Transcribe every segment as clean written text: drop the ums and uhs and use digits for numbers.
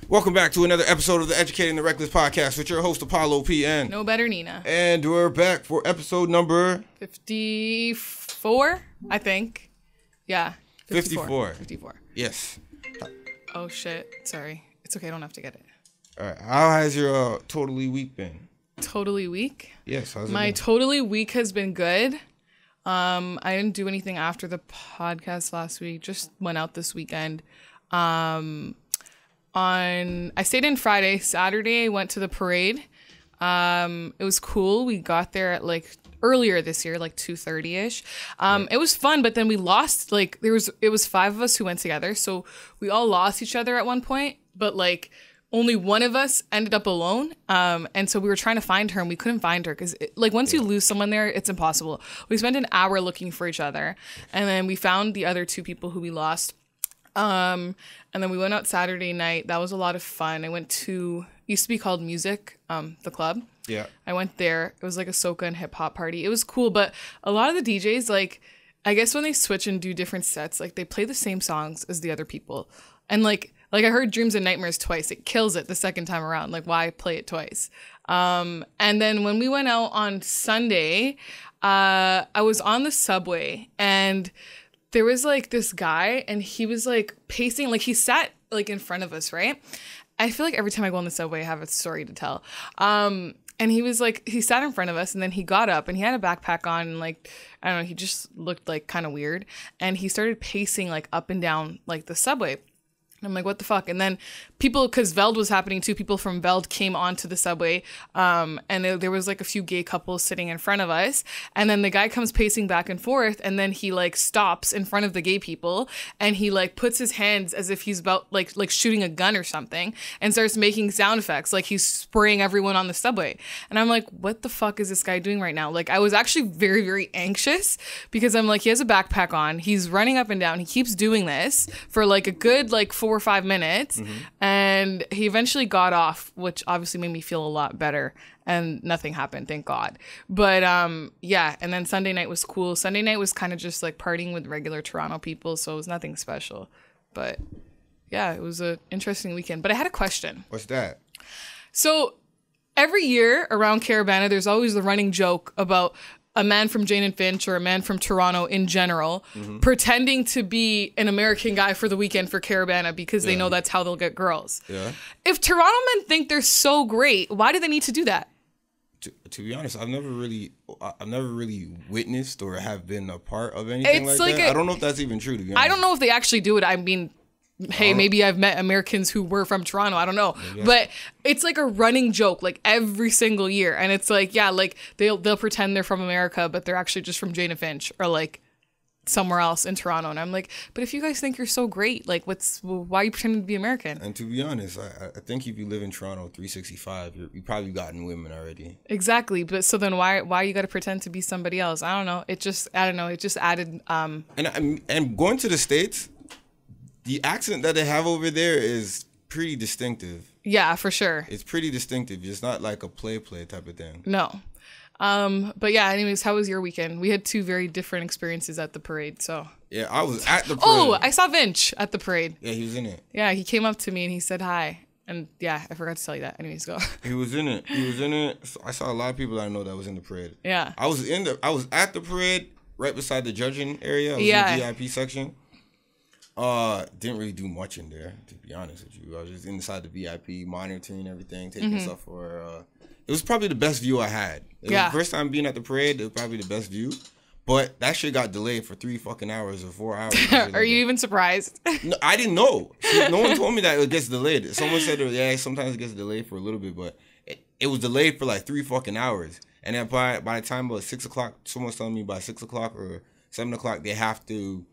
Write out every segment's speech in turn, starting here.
Welcome back to another episode of the Educating the Reckless podcast with your host Apollo PN. No better Nina. And we're back for episode number 54, I think. Yeah. 54. Yes. Oh shit. Sorry. It's okay, I don't have to get it. Alright. How has your totally week been? Totally week? Yes, how's it My been? totally week has been good. I didn't do anything after the podcast last week. Just went out this weekend. I stayed in Friday. Saturday I went to the parade. It was cool. We got there at earlier this year, 2:30ish. It was fun, but then we lost, it was 5 of us who went together. So we all lost each other at one point, but only one of us ended up alone. And so we were trying to find her and we couldn't find her because once you lose someone there, it's impossible. We spent an hour looking for each other and then we found the other 2 people who we lost. And then we went out Saturday night. That was a lot of fun. I went to, used to be called Music, the club. Yeah. I went there. It was like a soca and hip hop party. It was cool, but a lot of the DJs, I guess when they switch and do different sets, they play the same songs as the other people. And I heard Dreams and Nightmares twice. It kills it the second time around. Why play it twice? And then when we went out on Sunday, I was on the subway and there was this guy and he was pacing, he sat in front of us, right? I feel like every time I go on the subway, I have a story to tell. And he was he sat in front of us and then he got up and he had a backpack on and I don't know, he just looked kind of weird. And he started pacing up and down the subway. I'm like, what the fuck? And then people, because Veld was happening too, people from Veld came onto the subway and there was a few gay couples sitting in front of us. And then the guy comes pacing back and forth and then he stops in front of the gay people and he puts his hands as if he's about shooting a gun or something and starts making sound effects he's spraying everyone on the subway. And I'm like, what the fuck is this guy doing right now? I was actually very, very anxious because I'm he has a backpack on, he's running up and down, he keeps doing this for a good 4 or 5 minutes. Mm-hmm. And he eventually got off, which obviously made me feel a lot better and nothing happened, thank God. But yeah, and then Sunday night was cool. Sunday night was kind of just partying with regular Toronto people, so it was nothing special. But yeah, it was an interesting weekend. But I had a question. What's that? So every year around Caribana, there's always the running joke about a man from Jane and Finch or a man from Toronto in general pretending to be an American guy for the weekend for Caribana because they know that's how they'll get girls. Yeah. If Toronto men think they're so great, why do they need to do that? To be honest, I've never really witnessed or have been a part of anything that. I don't know if that's even true, to be honest. I don't know if they actually do it. I mean, hey, maybe I've met Americans who were from Toronto. I don't know. But it's a running joke every single year. And it's they'll pretend they're from America, but they're actually just from Jane and Finch or somewhere else in Toronto. And I'm but if you guys think you're so great, why are you pretending to be American? And to be honest, I think if you live in Toronto 365, you've probably gotten women already. Exactly. But so then why you got to pretend to be somebody else? I don't know. It just added. And going to the States, the accent that they have over there is pretty distinctive. Yeah, for sure. It's pretty distinctive. It's not like a play type of thing. No. But yeah, anyways, how was your weekend? We had 2 very different experiences at the parade, so. Yeah, I was at the parade. Oh, I saw Vinch at the parade. Yeah, he was in it. Yeah, he came up to me and he said hi. And yeah, I forgot to tell you that. Anyways, go. He was in it. I saw a lot of people that I know that was in the parade. Yeah. I was at the parade right beside the judging area. I was in the VIP section. Didn't really do much in there, to be honest with you. I was just inside the VIP, monitoring everything, taking stuff for. It was probably the best view I had. It was the first time being at the parade. It was probably the best view, but that shit got delayed for 3 fucking hours or 4 hours. Are you even surprised? No, I didn't know. See, no one told me that it gets delayed. Someone said, yeah, sometimes it gets delayed for a little bit, but it was delayed for 3 fucking hours. And then by the time about 6 o'clock, someone's telling me by 6 o'clock or 7 o'clock they have to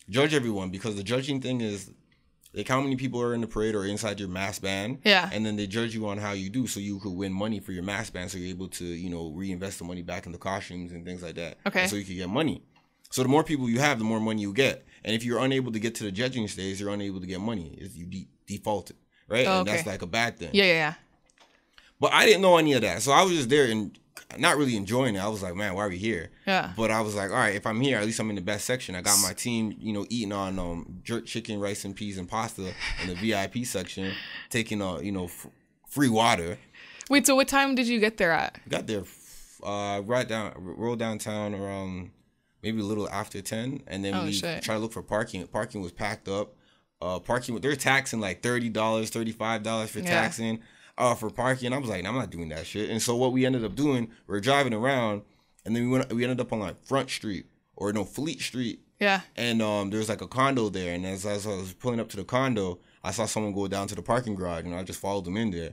judge everyone, because the judging thing is how many people are in the parade or inside your mass band. Yeah. And then they judge you on how you do, so you could win money for your mass band, so you're able to, reinvest the money back in the costumes and things like that. Okay. And so you can get money. So the more people you have, the more money you get. And if you're unable to get to the judging stage, you're unable to get money. You defaulted, right? Oh, and that's a bad thing. Yeah. But I didn't know any of that. So I was just there, and not really enjoying it. I was like, man, why are we here? Yeah. But I was like, all right, if I'm here, at least I'm in the best section. I got my team, you know, eating on jerk chicken, rice and peas and pasta in the VIP section, taking you know, free water. Wait, so what time did you get there at? Got there, rolled downtown around maybe a little after 10, and then we tried to look for parking. Parking was packed up. They're taxing like $30, $35 for taxing. For parking. I was like, I'm not doing that shit. And so what we ended up doing, we were driving around, and then we ended up on like Front Street Fleet Street. Yeah. And there was like a condo there, and as I was pulling up to the condo, I saw someone go down to the parking garage, and I just followed them in there.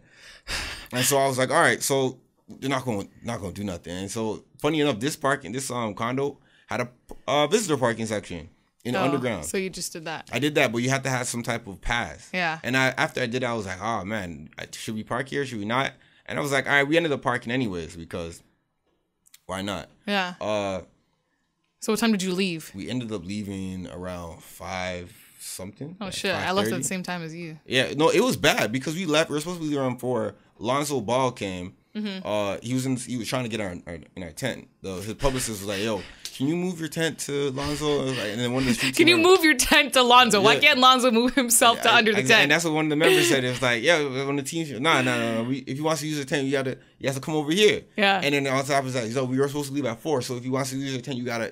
And so I was like, all right, so they're not going to do nothing. And so funny enough, this condo had a visitor parking section in the underground. So you just did that. I did that, but you have to have some type of pass. Yeah. And after I did that, I was like, oh man, should we park here? Should we not? And I was like, all right, we ended up parking anyways because why not? Yeah. So what time did you leave? We ended up leaving around 5 something. Oh shit! I left at the same time as you. Yeah, no, it was bad because we left. We were supposed to be around 4. Lonzo Ball came. Mm-hmm. He was trying to get in our tent. His publicist was like, yo, can you move your tent to Lonzo? And then one of the street Can you move your tent to Lonzo? Why can't Lonzo move himself to under the tent? And that's what one of the members said. It was like, yeah, on the team, no. If he wants to use the tent, you have to come over here. Yeah. And then on top of that, we were supposed to leave at 4. So if he wants to use the tent, you gotta,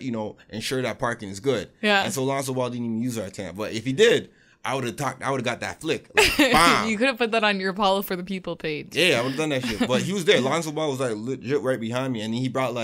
ensure that parking is good. Yeah. And so Lonzo Ball didn't even use our tent. But if he did, I would have got that flick. Like, bam. You could have put that on your Apollo for the People page. Yeah, I would have done that shit. But he was there. Lonzo Ball was like legit right behind me, and he brought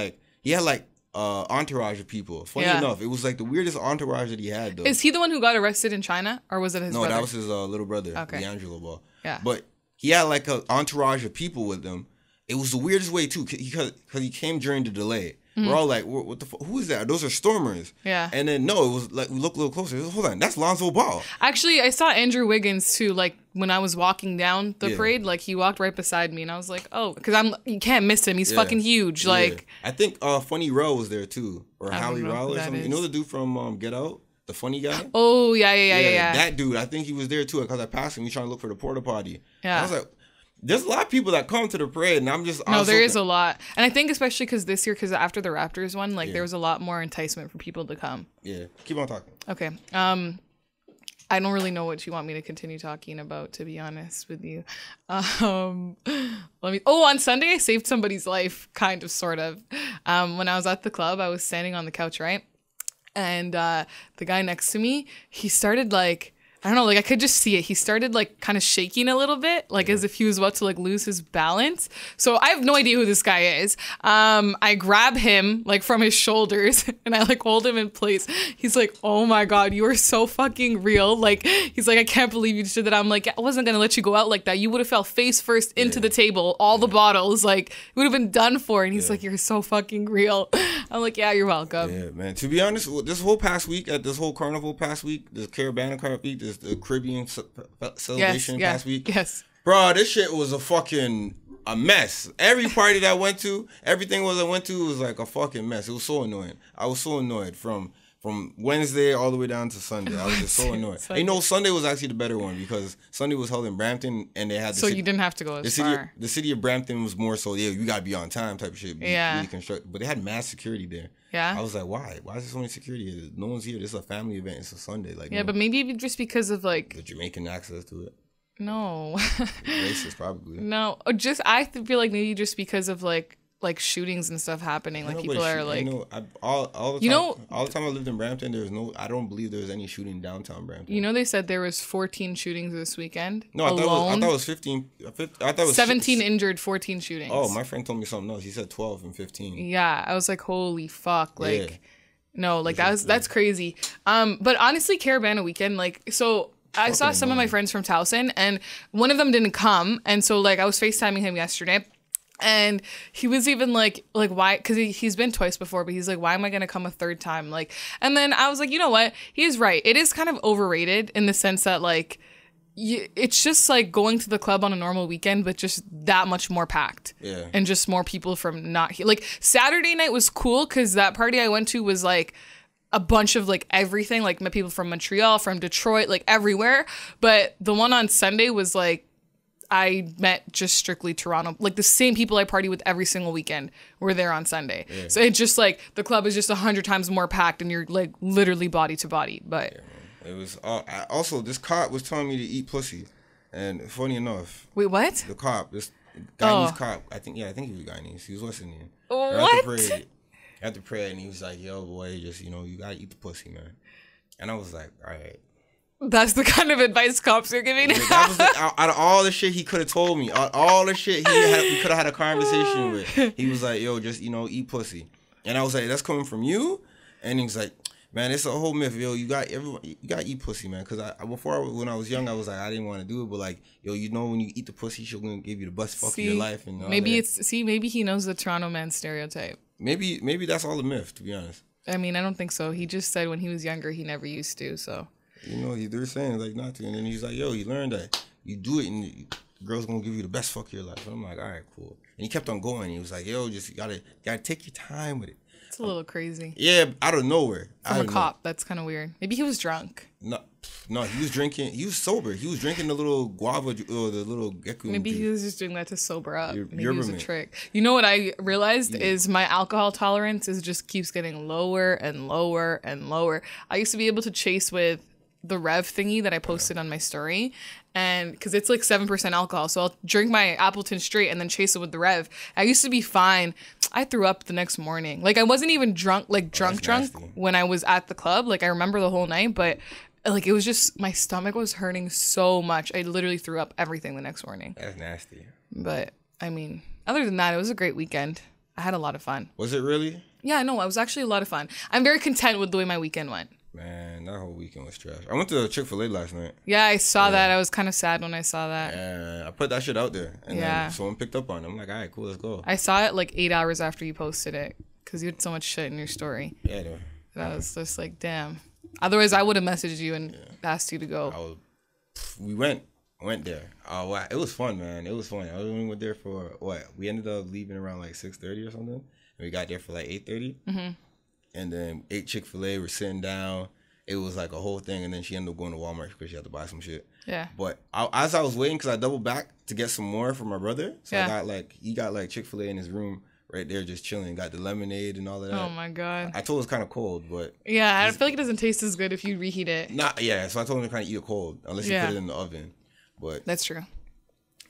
he had entourage of people. Funny enough, it was like the weirdest entourage that he had though. Is he the one who got arrested in China, or was it his brother? No, that was his little brother, D'Angelo Ball. Yeah. But he had like an entourage of people with him. It was the weirdest way too, because he came during the delay. Mm-hmm. We're all like, what the fuck? Who is that? Those are stormers. Yeah. And then, no, it was like, we looked a little closer. Hold on, that's Lonzo Ball. Actually, I saw Andrew Wiggins too, like, when I was walking down the parade, like, he walked right beside me, and I was like, oh, because you can't miss him. He's fucking huge. Like, I think Funny Rel was there too, or Howie Rowell or something. You know the dude from Get Out? The funny guy? Oh, yeah. That dude, I think he was there too, because I passed him. He's trying to look for the porta potty. Yeah. I was like, there's a lot of people that come to the parade, and I'm just... No, there is a lot. And I think especially because this year, because after the Raptors one, there was a lot more enticement for people to come. Yeah. Keep on talking. Okay. I don't really know what you want me to continue talking about, to be honest with you. On Sunday, I saved somebody's life, kind of, sort of. When I was at the club, I was standing on the couch, right? And the guy next to me, he started I don't know, I could just see it. He started kind of shaking a little bit, as if he was about to lose his balance. So I have no idea who this guy is. I grab him from his shoulders and I hold him in place. He's like, oh my God, you are so fucking real. He's like, I can't believe you did that. I'm like, I wasn't going to let you go out like that. You would have fell face first into the table, all the bottles, it would have been done for. And he's like, you're so fucking real. I'm like, yeah, you're welcome. Yeah, man. To be honest, this whole carnival past week, this Caribana carnival week, the Caribbean celebration past week. Yes. Bro, this shit was a mess. Every party that I went to, everything I went to was a fucking mess. It was so annoying. I was so annoyed from Wednesday all the way down to Sunday. I was just so annoyed. Sunday was actually the better one because Sunday was held in Brampton and they had you didn't have to go as far. The city of Brampton was more so, you gotta be on time type of shit. Really but they had mass security there. Yeah. I was like, why? Why is there so much security here? No one's here. This is a family event. It's a Sunday. But maybe just because of the Jamaican access to it. No. Racist, probably. No. I feel maybe just because of shootings and stuff happening. People are all the time I lived in Brampton, I don't believe there was any shooting downtown Brampton. They said there was 14 shootings this weekend. No, I thought it was 15. I thought it was 17 injured, 14 shootings. Oh, my friend told me something else. He said 12 and 15. Yeah, I was like, holy fuck. No, that's crazy. But honestly, Caribana weekend, so I saw some of my friends from Towson, and one of them didn't come, and so I was FaceTiming him yesterday. And he was even like why? Because he's been twice before, but he's like, why am I going to come a third time? And then I was like, you know what? He is right. It is kind of overrated in the sense that it's just going to the club on a normal weekend, but just that much more packed. Yeah. And just more people from not here. Saturday night was cool because that party I went to was a bunch of everything, met people from Montreal, from Detroit, everywhere. But the one on Sunday was I met just strictly Toronto. Like the same people I party with every single weekend were there on Sunday. Yeah. So it's just like the club is just 100 times more packed and you're like literally body to body. But it was also this cop was telling me to eat pussy, and funny enough, wait, what? The cop, this Guyanese cop, I think he was Guyanese. He was West Indian. What? After prayer, and he was like, "Yo, boy, just you gotta eat the pussy, man." And I was like, "All right." That's the kind of advice cops are giving. Yeah, that was out of all the shit he could have told me, all the shit we could have had a conversation with. He was like, "Yo, just eat pussy," and I was like, "That's coming from you?" And he was like, "Man, it's a whole myth, yo. You gotta eat pussy, man." Because when I was young, I was like, I didn't want to do it, but like, yo, when you eat the pussy, she's gonna give you the best fuck of your life. And maybe maybe he knows the Toronto man stereotype. Maybe that's all a myth, to be honest. I mean, I don't think so. He just said when he was younger, he never used to. So. They're saying like not to, and then he's like, "Yo, you learned that you do it, and the girl's gonna give you the best fuck of your life." And I'm like, "All right, cool." And he kept on going. He was like, "Yo, just you gotta take your time with it." It's a little crazy. Yeah, out of nowhere. From a cop, that's kind of weird. Maybe he was drunk. No, he was drinking. He was sober. He was drinking the little guava or the little gecko. Maybe he was just doing that to sober up. Maybe it was a trick. You know what I realized is my alcohol tolerance just keeps getting lower and lower and lower. I used to be able to chase with the Rev thingy that I posted on my story, and because it's like 7% alcohol, so I'll drink my Appleton straight and then chase it with the Rev. I used to be fine. I threw up the next morning. Like I wasn't even drunk when I was at the club. Like I remember the whole night, but like it was just my stomach was hurting so much. I literally threw up everything the next morning. That's nasty. But I mean, other than that, it was a great weekend. I had a lot of fun. Was it really? Yeah, no, it was actually a lot of fun. I'm very content with the way my weekend went. Man, that whole weekend was trash. I went to Chick-fil-A last night. Yeah, I saw that. I was kind of sad when I saw that. Yeah, I put that shit out there. And then someone picked up on it. I'm like, all right, cool, let's go. I saw it like 8 hours after you posted it because you had so much shit in your story. Yeah, I was just like, damn. Otherwise, I would have messaged you and asked you to go. We went there. Wow, it was fun, man. It was fun. I only went there for, we ended up leaving around like 6:30 or something. And we got there for like 8:30. Mm-hmm. And then ate Chick-fil-A, we're sitting down. It was like a whole thing. And then she ended up going to Walmart because she had to buy some shit. Yeah. But as I was waiting, because I doubled back to get some more for my brother. So he got like Chick-fil-A in his room right there just chilling. Got the lemonade and all of that. Oh, my God. I told him it was kind of cold, but... Yeah, I feel like it doesn't taste as good if you reheat it. So I told him to kind of eat it cold, unless you put it in the oven. But that's true.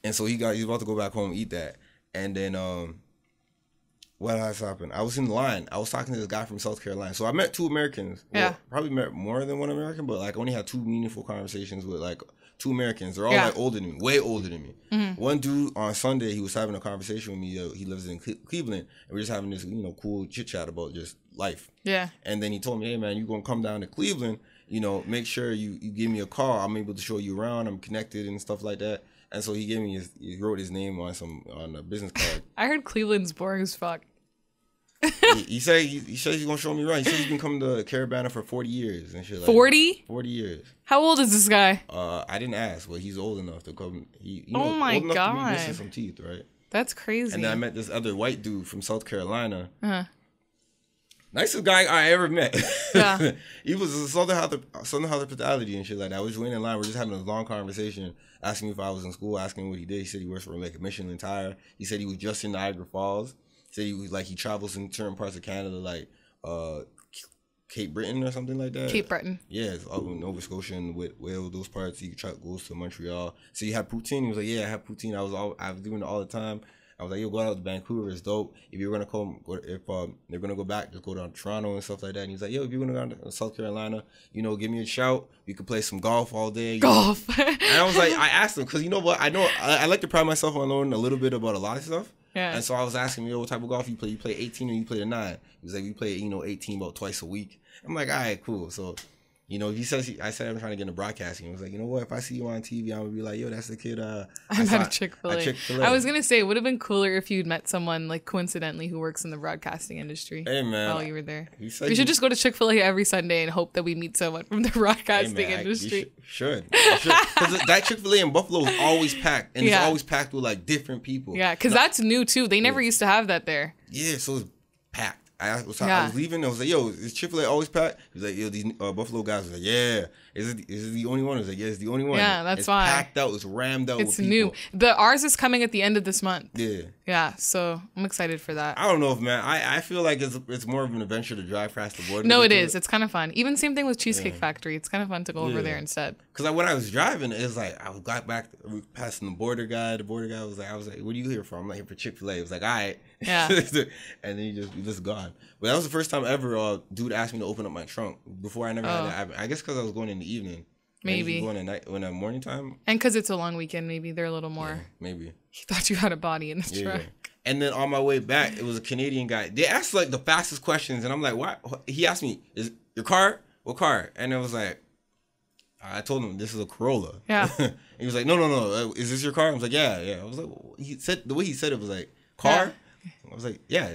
And so he's about to go back home and eat that. And then... what else happened? I was in line. I was talking to this guy from South Carolina. So I met two Americans. Well, probably met more than one American, but like only had two meaningful conversations with like two Americans. They're all like older than me, way older than me. Mm-hmm. One dude on Sunday, he was having a conversation with me. He lives in Cleveland, and we're just having this cool chit chat about just life. Yeah. And then he told me, hey man, you gonna come down to Cleveland? Make sure you give me a call. I'm able to show you around. I'm connected and stuff like that. And so he wrote his name on a business card. I heard Cleveland's boring as fuck. He said he's gonna show me around. He said he's been coming to Caribana for 40 years and shit. Like 40? 40 years. How old is this guy? I didn't ask, but he's old enough to come. Oh my old enough God. to be missing some teeth, right? That's crazy. And then I met this other white dude from South Carolina. Uh-huh. Nicest guy I ever met. Yeah. He was a Southern hospitality and shit like that. I was waiting in line. We're just having a long conversation, asking me if I was in school, asking me what he did. He said he works for like a Michelin tire. He said he was just in Niagara Falls. He said he was like he travels in certain parts of Canada, like Cape Breton or something like that. Cape Breton. Yeah, it's up in Nova Scotia and Wales, those parts. He goes to Montreal. So you have poutine. He was like, yeah, I have poutine. I was doing it all the time. I was like, yo, go out to Vancouver. It's dope. If you're gonna come, if they're gonna go back, just go down to Toronto and stuff like that. And he's like, yo, if you're gonna go down to South Carolina, give me a shout. We could play some golf all day. Golf. And I was like, I asked him because you know what? I know I like to pride myself on knowing a little bit about a lot of stuff. Yeah. And so I was asking him, yo, what type of golf you play? You play 18 or you play the 9? He was like, we play 18 about twice a week. I'm like, all right, cool. So. He says, I said I'm trying to get into broadcasting. He was like, you know what? If I see you on TV, I'm going to be like, yo, that's the kid. I met at Chick-fil-A. I was going to say, it would have been cooler if you'd met someone, like, coincidentally who works in the broadcasting industry. Hey, man. While you were there. We should just go to Chick-fil-A every Sunday and hope that we meet someone from the broadcasting industry. Should. Because that Chick-fil-A in Buffalo is always packed. And it's always packed with, like, different people. Yeah, because that's new, too. They never used to have that there. Yeah, so it's packed. I was leaving. I was like, yo, is Chick-fil-A always packed? He was like, yo, these Buffalo guys was like, yeah. is it the only one? I was like, yeah, it's the only one. Yeah, that's it's why. Packed out. It's rammed out. It's with people. new. Ours is coming at the end of this month. Yeah. Yeah, so I'm excited for that. I don't know if I feel like it's more of an adventure to drive past the border. No, it is. It's kind of fun. Even same thing with Cheesecake Factory. It's kind of fun to go over there instead. Because when I was driving, it was like I got back, passing the border guy. The border guy was like, "What are you here for?" I'm like, "Here for Chick-fil-A." It was like, "All right." Yeah. And then you just gone. But that was the first time ever. Dude asked me to open up my trunk. Before I never had that. I guess because I was going in the evening. Maybe going at night, when at morning time. And because it's a long weekend, maybe they're a little more. Yeah, maybe. He thought you had a body in the truck. And then on my way back, it was a Canadian guy. They asked like the fastest questions, and I'm like, "What?" He asked me, "Is your car? What car?" And it was like, I told him this is a Corolla. Yeah. He was like, no. Is this your car? I was like, yeah. I was like, he said the way he said it was like, car. Yeah. I was like, yeah.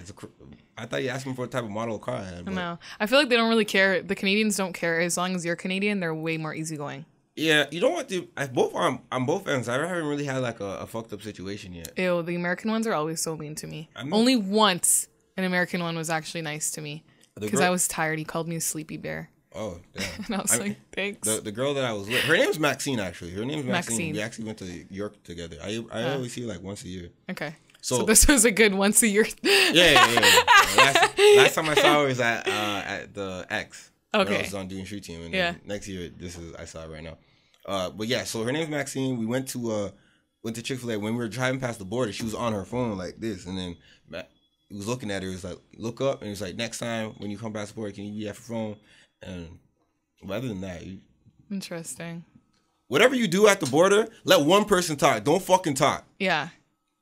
I thought you asked me for what type of model of car I had. But... No, I feel like they don't really care. The Canadians don't care. As long as you're Canadian, they're way more easygoing. Yeah, you know what? On both ends, I haven't really had like a fucked up situation yet. Ew, the American ones are always so mean to me. Only once an American one was actually nice to me because I was tired. He called me a sleepy bear. Oh, damn. And I was like, thanks. The girl that I was with, her name's Maxine, actually. Her name's Maxine. We actually went to York together. I always see her like once a year. Okay. So this was a good once a year. Yeah. Last time I saw her was at the X. Okay. When I was on doing shoot team. And then next year, I saw it right now. But yeah, so her name's Maxine. We went to Chick-fil-A. When we were driving past the border, she was on her phone like this. And then he was looking at her. He was like, look up. And he was like, next time when you come past the border, can you be at your phone? And other than that, interesting. Whatever you do at the border, let one person talk. Don't fucking talk. Yeah.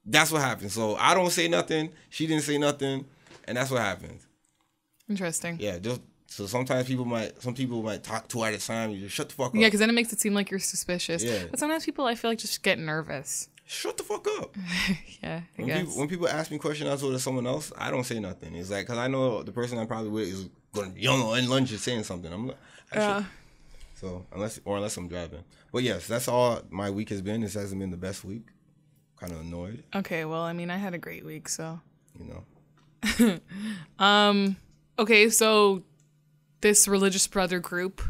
That's what happens. So I don't say nothing. She didn't say nothing, and that's what happens. Interesting. Yeah. So sometimes some people might talk two at a time. You just shut the fuck up. Yeah, because then it makes it seem like you're suspicious. Yeah. But sometimes people, I feel like, just get nervous. Shut the fuck up. Yeah. When people ask me questions outside of someone else, I don't say nothing. It's like because I know the person I'm probably with is going to yell and lunge and saying something. I'm like, so unless I'm driving. But yes, that's all my week has been. This hasn't been the best week. Kind of annoyed. Okay, well, I mean, I had a great week, so. You know. Okay, so this religious brother group.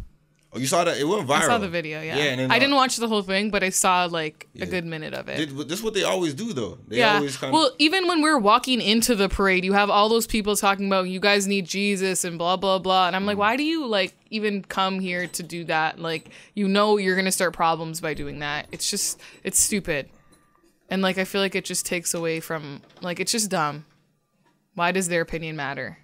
Oh, you saw that? It went viral. I saw the video, yeah. And then, I didn't watch the whole thing, but I saw like a good minute of it. This is what they always do, though. They always kind of... Well, even when we're walking into the parade, you have all those people talking about you guys need Jesus and blah, blah, blah. And I'm like, why do you like even come here to do that? Like, you know you're going to start problems by doing that. It's stupid. And like, I feel like it just takes away from, like, it's just dumb. Why does their opinion matter?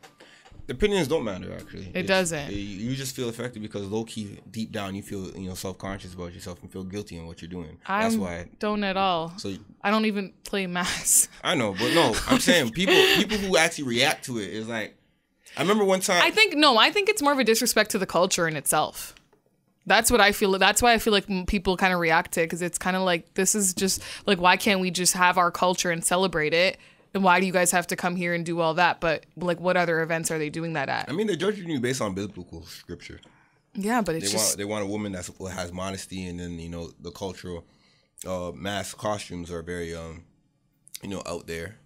The opinions don't matter, actually. It doesn't. You just feel affected because low-key, deep down, you feel self-conscious about yourself and feel guilty in what you're doing. That's why. Don't at all. So I don't even play mass. I know, but no, I'm saying people who actually react to it is like, I remember one time. I think it's more of a disrespect to the culture in itself. That's what I feel. That's why I feel like people kind of react to it, because it's kind of like, this is just like, why can't we just have our culture and celebrate it? And why do you guys have to come here and do all that? But like, what other events are they doing that at? I mean, they're judging you based on biblical scripture. Yeah, but they want a woman that has modesty, and then the cultural mass costumes are very out there,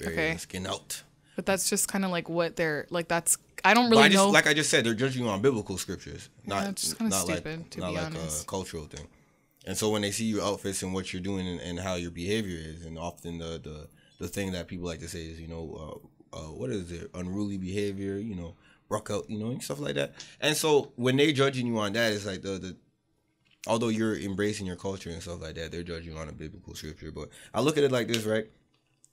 very skin out. But that's just kind of like what they're like. That's I don't really know. Like I just said, they're judging you on biblical scriptures, not stupid, to be honest. A cultural thing. And so when they see your outfits and what you're doing and how your behavior is, and often the thing that people like to say is, what is it? Unruly behavior, broke out, and stuff like that. And so when they judging you on that, it's like although you're embracing your culture and stuff like that, they're judging you on a biblical scripture. But I look at it like this, right?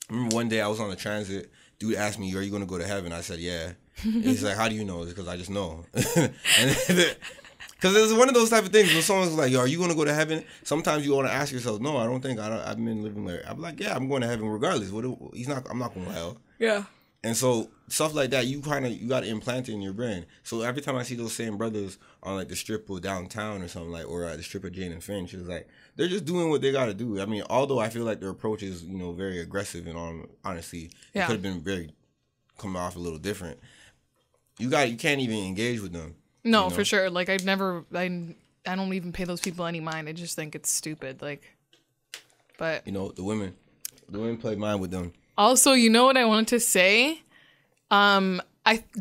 I remember one day I was on the transit. Dude asked me, "Are you going to go to heaven?" I said, "Yeah." And he's like, "How do you know?" It's because I just know. Because it's one of those type of things when someone's like, "Yo, are you going to go to heaven?" Sometimes you want to ask yourself, "No, I don't think. I've been living there." I'm like, "Yeah, I'm going to heaven regardless. I'm not going to hell." Yeah. And so stuff like that, you got to implant it in your brain. So every time I see those same brothers on like the strip of downtown or something or at the strip of Jane and Finch, it's like they're just doing what they got to do. I mean, although I feel like their approach is very aggressive and honestly, it could have been come off a little different. You can't even engage with them. No, for sure. Like I don't even pay those people any mind. I just think it's stupid. Like, but the women play mind with them. Also, you know what I wanted to say?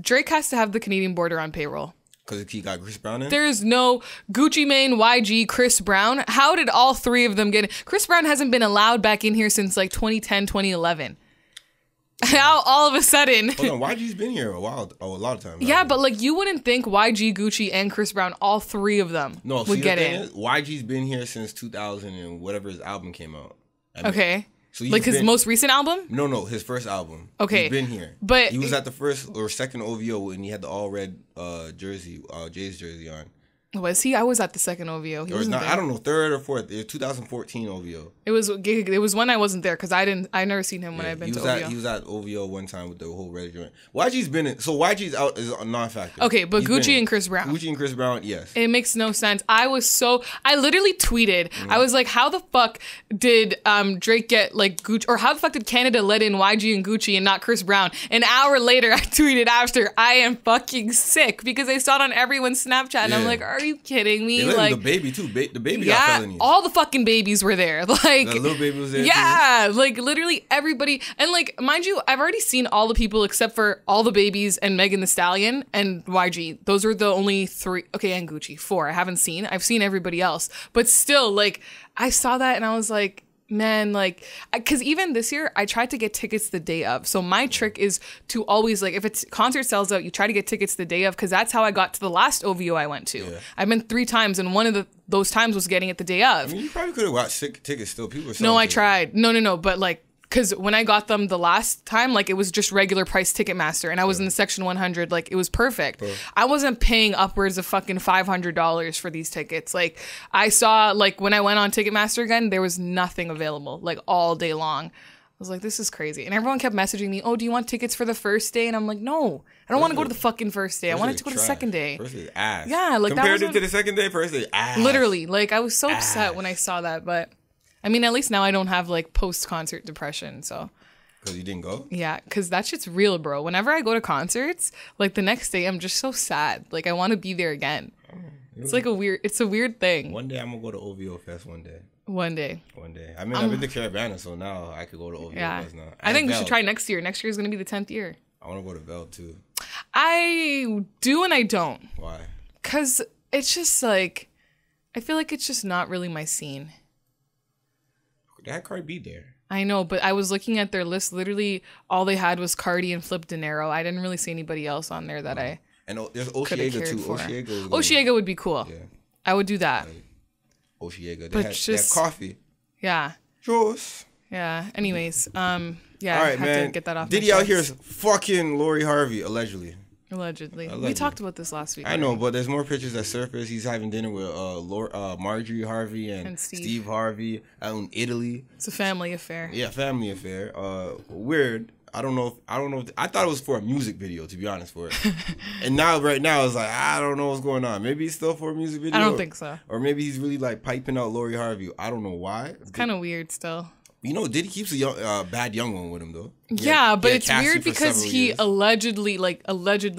Drake has to have the Canadian border on payroll. Because he got Chris Brown in? There's no Gucci Mane, YG, Chris Brown. How did all three of them get in? Chris Brown hasn't been allowed back in here since like 2010, 2011. How all of a sudden... Hold on, YG's been here a lot of times. Yeah, but like you wouldn't think YG, Gucci, and Chris Brown, all three of them would get in. YG's been here since 2000 and whatever his album came out. Okay. So like his most recent album? No, his first album. Okay. He's been here. But he was at the first or second OVO when he had the all red jersey, Jay's jersey on. Was he? I was at the second OVO. He wasn't there. I don't know, third or fourth. It was 2014 OVO. It was when I wasn't there because I never seen him when I've been to OVO. He was at OVO one time with the whole red joint. YG's been in, so YG's out is a non-factor. Okay, but Gucci and Chris Brown. Gucci and Chris Brown, yes. It makes no sense. I literally tweeted. I was like, how the fuck did Drake get like Gucci, or how the fuck did Canada let in YG and Gucci and not Chris Brown? An hour later, I tweeted after, I am fucking sick because I saw it on everyone's Snapchat and I'm like, are you kidding me? They like the baby too. The baby got felonies. All the fucking babies were there. Like the little baby was there. Yeah, too. Like literally everybody. And like, mind you, I've already seen all the people except for all the babies and Megan Thee Stallion and YG. Those are the only three. Okay, and Gucci, 4. I haven't seen. I've seen everybody else, but still, like, I saw that and I was like, man, like, because even this year, I tried to get tickets the day of. So my trick is to always, like, if it's concert sells out, you try to get tickets the day of, because that's how I got to the last OVO I went to. Yeah. I've been 3 times, and one of those times was getting it the day of. I mean, you probably could have got tickets still. People were selling I tried. No, but, like, because when I got them the last time, like, it was just regular price Ticketmaster, and I was in the section 100. Like, it was perfect. I wasn't paying upwards of fucking $500 for these tickets. Like, I saw, like, when I went on Ticketmaster again, there was nothing available, like, all day long. I was like, this is crazy. And everyone kept messaging me, oh, do you want tickets for the first day? And I'm like, no, I don't want to go to the fucking first day. I wanted to go to the second day. First day ass. Yeah, like, compared to the second day, first day ass. Literally, like, I was so upset when I saw that, but... I mean, at least now I don't have, like, post-concert depression, so. Because you didn't go? Yeah, because that shit's real, bro. Whenever I go to concerts, like, the next day, I'm just so sad. Like, I want to be there again. It's like it's a weird thing. One day I'm going to go to OVO Fest one day. One day. I mean, I've been to Caribana, so now I could go to OVO Fest now. I think we should try next year. Next year is going to be the 10th year. I want to go to Bell, too. I do and I don't. Why? Because it's just, like, I feel like it's just not really my scene. They had Cardi B there. I know, but I was looking at their list. Literally, all they had was Cardi and Flip De Niro. I didn't really see anybody else on there that I and there's Oshiega too. Oshiega would be cool. Yeah. I would do that. Oshiega. They had coffee. Yeah. Juice. Yeah. Anyways, yeah. All right, I man. To get that off. Diddy out here is fucking Lori Harvey allegedly. Allegedly. We talked about this last week. I know, but there's more pictures that surface. He's having dinner with Marjorie Harvey and Steve Harvey out in Italy. It's a family affair. Yeah, family affair. Weird. I don't know. I thought it was for a music video, to be honest, for it. And right now, it's like, I don't know what's going on. Maybe it's still for a music video. I don't think so. Or maybe he's really like piping out Lori Harvey. I don't know why. It's kind of weird still. You know, Diddy keeps a bad young one with him, though. Yeah, but it's weird because he allegedly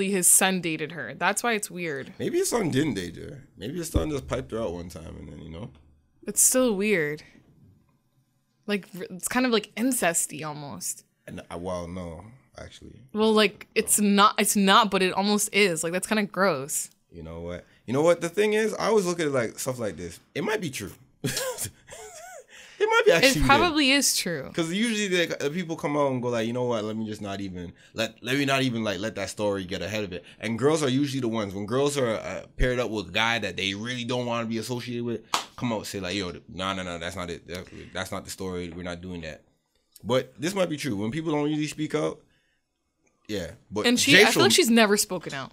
his son dated her. That's why it's weird. Maybe his son didn't date her. Maybe his son just piped her out one time and then, you know. It's still weird. Like, it's kind of like incesty almost. And well, no, actually. Well, like, it's not, but it almost is. Like, that's kind of gross. You know what? The thing is, I always look at it like stuff like this. It might be true. It might be actually. It probably is true. Because usually the people come out and go like, you know what? Let me just not even let that story get ahead of it. And girls are usually the ones when girls are paired up with a guy that they really don't want to be associated with. Come out and say like, yo, no, that's not it. That's not the story. We're not doing that. But this might be true when people don't usually speak out. Yeah, but I feel like she's never spoken out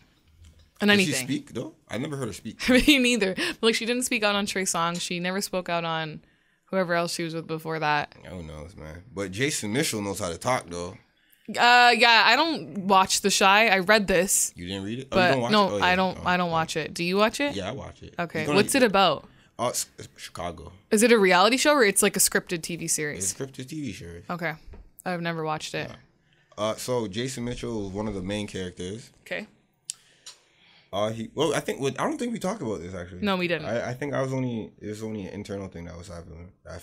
on anything. Did she speak though? I never heard her speak. Me neither. But like, she didn't speak out on Trey Songz. She never spoke out on whoever else she was with before that. Who knows, man? But Jason Mitchell knows how to talk, though. Yeah, I don't watch The Chi. I read this. You didn't read it? But no, I don't watch it. Do you watch it? Yeah, I watch it. Okay. What's it about? It's Chicago. Is it a reality show or it's like a scripted TV series? It's a scripted TV series. Okay. I've never watched it. So Jason Mitchell is one of the main characters. Okay. I don't think we talked about this actually. No, we didn't. I think it was only an internal thing that was happening. I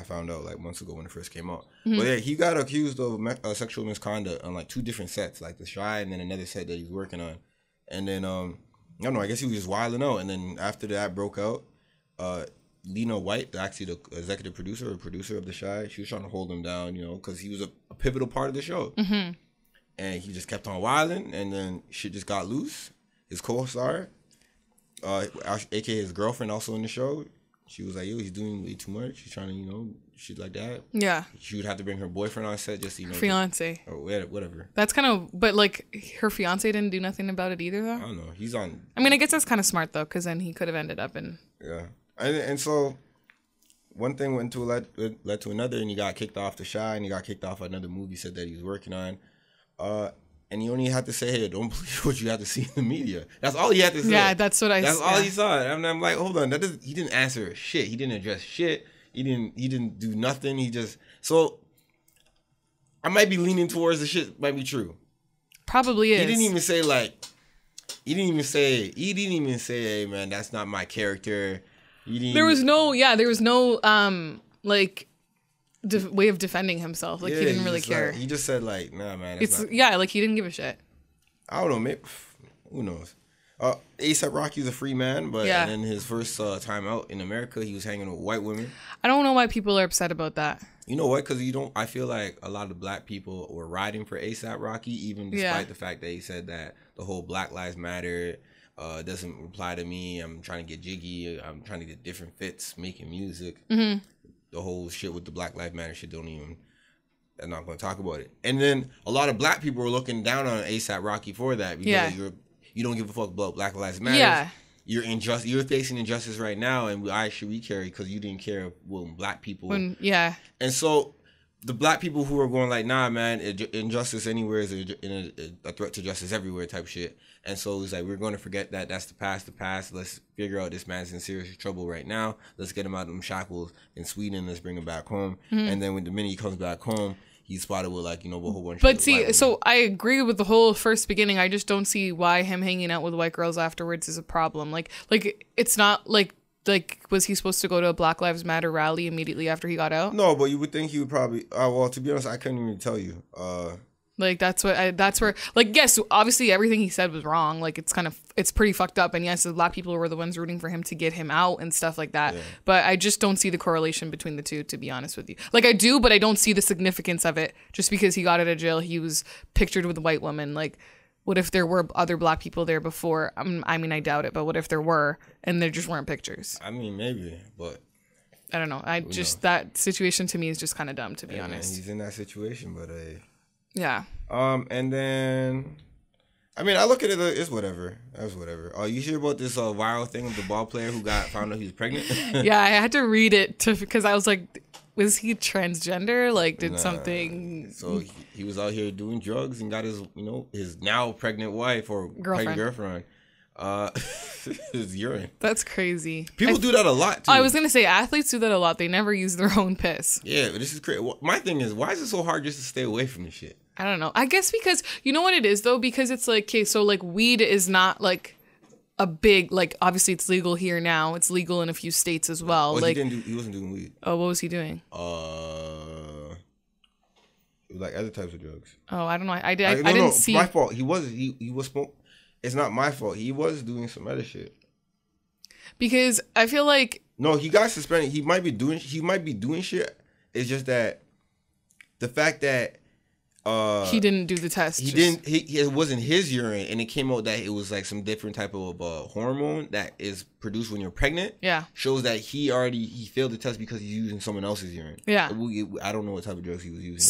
found out like months ago when it first came out. Mm-hmm. But yeah, he got accused of sexual misconduct on like 2 different sets, like The Chi and then another set that he's working on. And then I don't know. I guess he was just wilding out, and then after that broke out, Lena White, actually the executive producer or producer of the Chi, she was trying to hold him down, you know, because he was a pivotal part of the show. Mm-hmm. And he just kept on wilding, and then shit just got loose. His co-star, aka his girlfriend, also in the show, she was like, "Yo, he's doing way too much. He's trying to, you know, shit like that." Yeah. She would have to bring her boyfriend on set just, you know, fiance or whatever. That's kind of, but like her fiance didn't do nothing about it either, though. I don't know. He's on. I mean, I guess that's kind of smart though, because then he could have ended up in. Yeah. And so one thing went to led to another, and he got kicked off the Chi, and he got kicked off another movie set that he was working on. And he only had to say, "Hey, don't believe what you have to see in the media." That's all he had to say. Yeah, that's what I. That's all he saw. And I'm like, hold on, he didn't answer shit. He didn't address shit. He didn't do nothing. He just I might be leaning towards the shit might be true. Probably is. He didn't even say, "Hey, man, that's not my character." There was no like way of defending himself. Like, he didn't really care. Like, he just said like, "Nah, man." Like he didn't give a shit. I don't know, maybe, who knows? A$AP Rocky's a free man, but and in his first time out in America, he was hanging with white women. I don't know why people are upset about that. You know what? Because I feel like a lot of black people were riding for A$AP Rocky, even despite the fact that he said that the whole Black Lives Matter doesn't apply to me. I'm trying to get jiggy. I'm trying to get different fits, making music. Mm-hmm. The whole shit with the Black Lives Matter shit I'm not going to talk about it. And then a lot of black people were looking down on A$AP Rocky for that because you don't give a fuck about Black Lives Matter. Yeah. You're facing injustice right now, and why should we care? Because you didn't care when black people. And so the black people who are going like, nah, man, injustice anywhere is a threat to justice everywhere type shit. And so it's like, we're going to forget that. That's the past. Let's figure out this man's in serious trouble right now. Let's get him out of them shackles in Sweden. Let's bring him back home. Mm-hmm. And then when the minute he comes back home, he's spotted with like, you know, a whole bunch of. But see, so I agree with the whole first beginning. I just don't see why him hanging out with white girls afterwards is a problem. Like it's not like was he supposed to go to a Black Lives Matter rally immediately after he got out? No, but you would think he would probably. Well, to be honest, I couldn't even tell you. Like that's where like, yes, obviously everything he said was wrong. Like it's pretty fucked up. And yes, a lot of people were the ones rooting for him to get him out and stuff like that. Yeah. But I just don't see the correlation between the two, to be honest with you. Like I do, but I don't see the significance of it. Just because he got out of jail, he was pictured with a white woman. Like, what if there were other black people there before? I mean, I doubt it, but what if there were and there just weren't pictures? I mean, maybe, but I don't know. That situation to me is just kind of dumb, to be honest. Man, he's in that situation, but yeah. And then, I mean, I look at it, it's whatever. That's whatever. You hear about this viral thing of the ball player who found out he was pregnant? Yeah, I had to read it because I was like, was he transgender? Like, did something? So he was out here doing drugs and got his now pregnant wife or pregnant girlfriend. His urine. That's crazy. People do that a lot too. I was gonna say athletes do that a lot. They never use their own piss. Yeah, but this is crazy. My thing is, why is it so hard just to stay away from this shit? I don't know. I guess because you know what it is though. Because it's like, okay, so like weed is not like a big, like, obviously it's legal here now. It's legal in a few states as well. Like he wasn't doing weed. Oh, what was he doing? Like other types of drugs. Oh, I don't know. I didn't see. My fault. He was smoking. It's not my fault. He was doing some other shit. Because I feel like no, he got suspended. He might be doing shit. It's just that the fact that he didn't do the test. It wasn't his urine, and it came out that it was like some different type of hormone that is produced when you're pregnant. Yeah, shows that he failed the test because he's using someone else's urine. Yeah, I don't know what type of drugs he was using.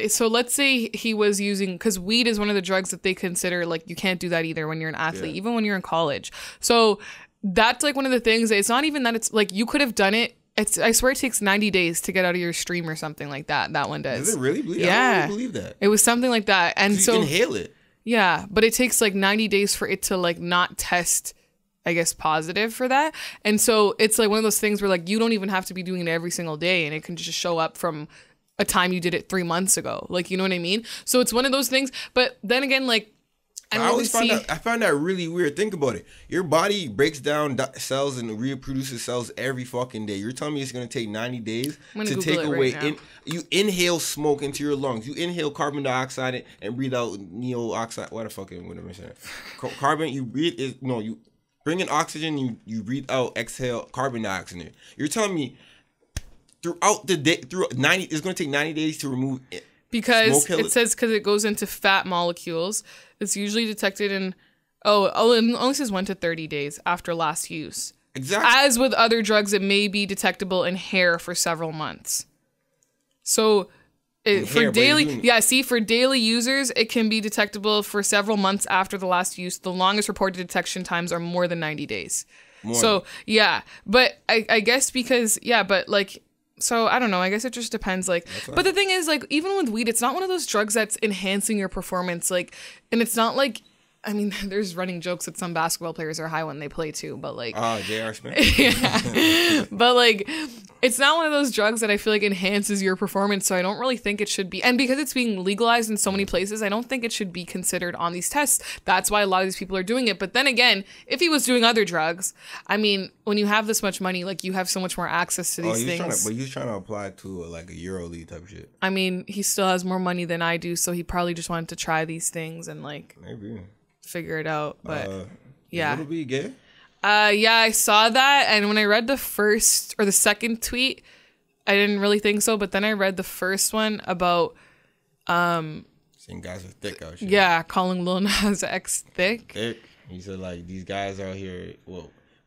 So let's say he was using, because weed is one of the drugs that they consider like you can't do that either when you're an athlete, even when you're in college. So that's like one of the things. It's not even that it's like you could have done it. I swear it takes 90 days to get out of your stream or something like that. That one does. Does it really? Yeah. I don't really believe that. It was something like that. And so you inhale it. Yeah, but it takes like 90 days for it to like not test, I guess, positive for that. And so it's like one of those things where like you don't even have to be doing it every single day, and it can just show up from a time you did it 3 months ago. Like, you know what I mean? So it's one of those things. But then again, like, I find that really weird. Think about it. Your body breaks down cells and reproduces cells every fucking day. You're telling me it's gonna take 90 days to take away? You inhale smoke into your lungs. You inhale carbon dioxide and breathe out oxide. What the fuck? What am I saying? Carbon. You breathe is no. You bring in oxygen. You breathe out. Exhale carbon dioxide. You're telling me throughout the day, it's gonna take 90 days to remove it. Because it says it goes into fat molecules. It's usually detected in, it only says 1 to 30 days after last use. Exactly. As with other drugs, it may be detectable in hair for several months. So for daily users, it can be detectable for several months after the last use. The longest reported detection times are more than 90 days. But I guess because, so I don't know. I guess it just depends. But the thing is, even with weed, it's not one of those drugs that's enhancing your performance. And it's not like, I mean, there's running jokes that some basketball players are high when they play too. But J.R. Smith. Yeah. But it's not one of those drugs that I feel like enhances your performance. So I don't really think it should be. And because it's being legalized in so many places, I don't think it should be considered on these tests. That's why a lot of these people are doing it. But then again, if he was doing other drugs, I mean, when you have this much money, you have so much more access to these things. But he's trying to apply to a EuroLeague type shit. I mean, he still has more money than I do, so he probably just wanted to try these things and maybe figure it out. But Would it be gay? I saw that, and when I read the first or the second tweet, I didn't really think so. But then I read the first one about saying guys are thick out here. Yeah, calling Lil Nas X thick. He said these guys out here,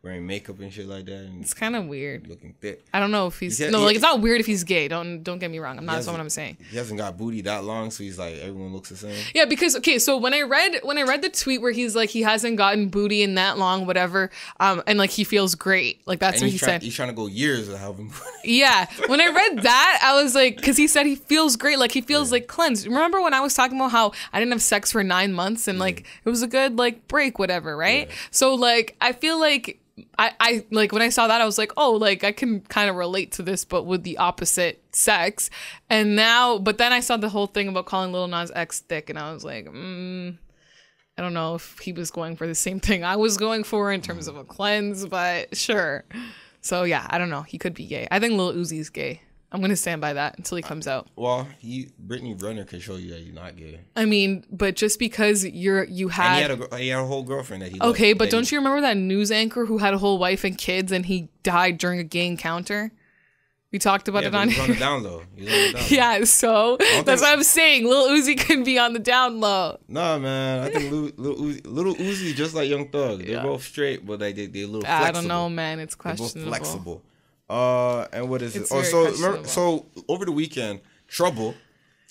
wearing makeup and shit like that. And it's kind of weird. Looking thick. I don't know if he's it's not weird if he's gay. Don't get me wrong. That's not what I'm saying. He hasn't got booty that long, so he's everyone looks the same. Yeah, because so when I read the tweet where he's he hasn't gotten booty in that long, whatever, and he feels great. That's what he said. He's trying to go years without having booty. Yeah, when I read that, I was because he said he feels great, he feels cleansed. Remember when I was talking about how I didn't have sex for 9 months and it was a good break, whatever, right? Yeah. So I feel I when I saw that, I was I can kind of relate to this, but with the opposite sex. And now, but then I saw the whole thing about calling Lil Nas X thick, and I was I don't know if he was going for the same thing I was going for in terms of a cleanse, but sure. So yeah, I don't know. He could be gay. I think Lil Uzi's gay. I'm gonna stand by that until he comes out. Well, Brittany Renner can show you that he's not gay. I mean, but just because you had and he had a whole girlfriend that he okay, but don't you remember that news anchor who had a whole wife and kids and he died during a gay encounter? We talked about it on. He's on the down low. Yeah, so that's what I'm saying. Lil Uzi can be on the down low. Nah, man, I think Lil Uzi just like Young Thug. They're both straight, but they're a little flexible. I don't know, man. It's questionable. They're both flexible. And what is it? So over the weekend, Trouble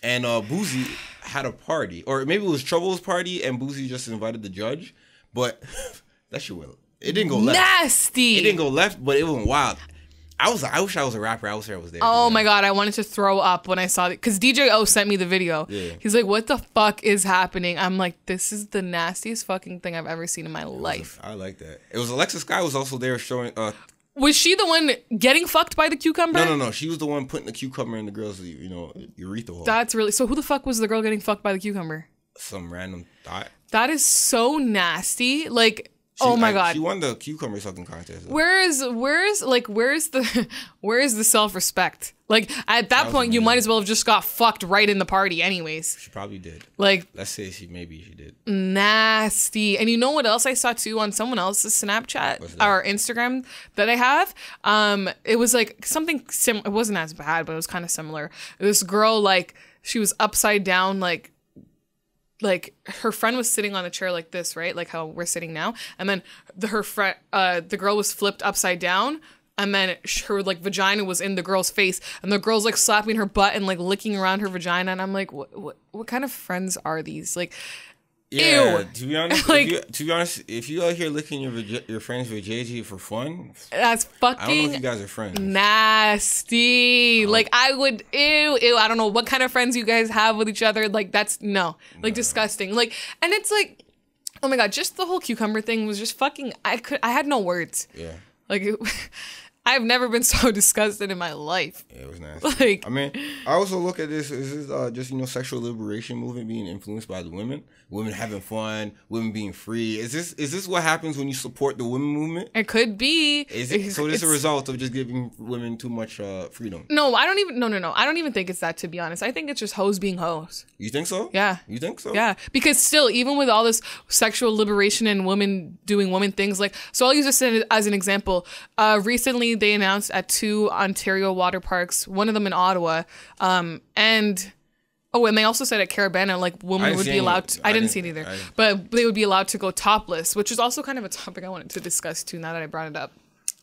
and Boozy had a party, or maybe it was Trouble's party, and Boozy just invited the judge, but that shit went. It didn't go left. Nasty. It didn't go left, but it went wild. I wish I was a rapper. I wish I was there. Oh my god, I wanted to throw up when I saw it because DJ O sent me the video. Yeah. He's like, "What the fuck is happening?" I'm like, "This is the nastiest fucking thing I've ever seen in my life." I like that. It was Alexis Sky was also there showing. Was she the one getting fucked by the cucumber? No. She was the one putting the cucumber in the girl's, urethra hole. That's really... So who the fuck was the girl getting fucked by the cucumber? Some random thought. That is so nasty. Oh my god. She won the cucumber sucking contest. Where is the self-respect? At that point, you might as well have just got fucked right in the party anyways. She probably did. Let's say she did. Nasty. And you know what else I saw too on someone else's Snapchat or Instagram that I have? It was something it wasn't as bad, but it was kind of similar. This girl, she was upside down, her friend was sitting on a chair like this, right? Like how we're sitting now. And then the girl was flipped upside down. And then her vagina was in the girl's face, and the girl's slapping her butt and licking around her vagina. And I'm like, what kind of friends are these? Yeah, ew. To be honest, if you out here licking your friend's vajayjay for fun, that's fucking. I don't know if you guys are friends. Nasty. I would ew. I don't know what kind of friends you guys have with each other. That's no. Disgusting. And it's oh my god, just the whole cucumber thing was just fucking. I had no words. Yeah. I've never been so disgusted in my life. Yeah, it was nasty. Like, I mean, I also look at this as just, sexual liberation movement being influenced by the women having fun, women being free. Is this what happens when you support the women movement? it could be. So this is a result of just giving women too much freedom? No, I don't even. No. I don't even think it's that, to be honest. I think it's just hoes being hoes. You think so? Yeah. You think so? Yeah, because still, even with all this sexual liberation and women doing women things, like, so I'll use this as an example. Recently, they announced at 2 Ontario water parks, one of them in Ottawa, and they also said at Caribana, like, women would be allowed to, I didn't see it either, but they would be allowed to go topless, which is also kind of a topic I wanted to discuss too, now that I brought it up.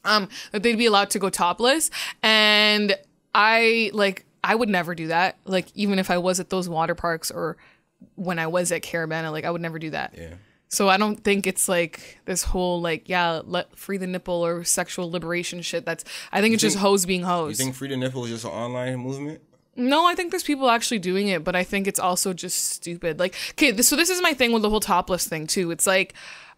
That they'd be allowed to go topless, and I would never do that. Like, even if I was at those water parks or when I was at Caribana, like, I would never do that. Yeah. So I don't think it's like this whole let free the nipple or sexual liberation shit. I think it's just hoes being hoes. You think free the nipple is just an online movement? No, I think there's people actually doing it, but I think it's also just stupid. Like, okay, so this is my thing with the whole topless thing too. It's like,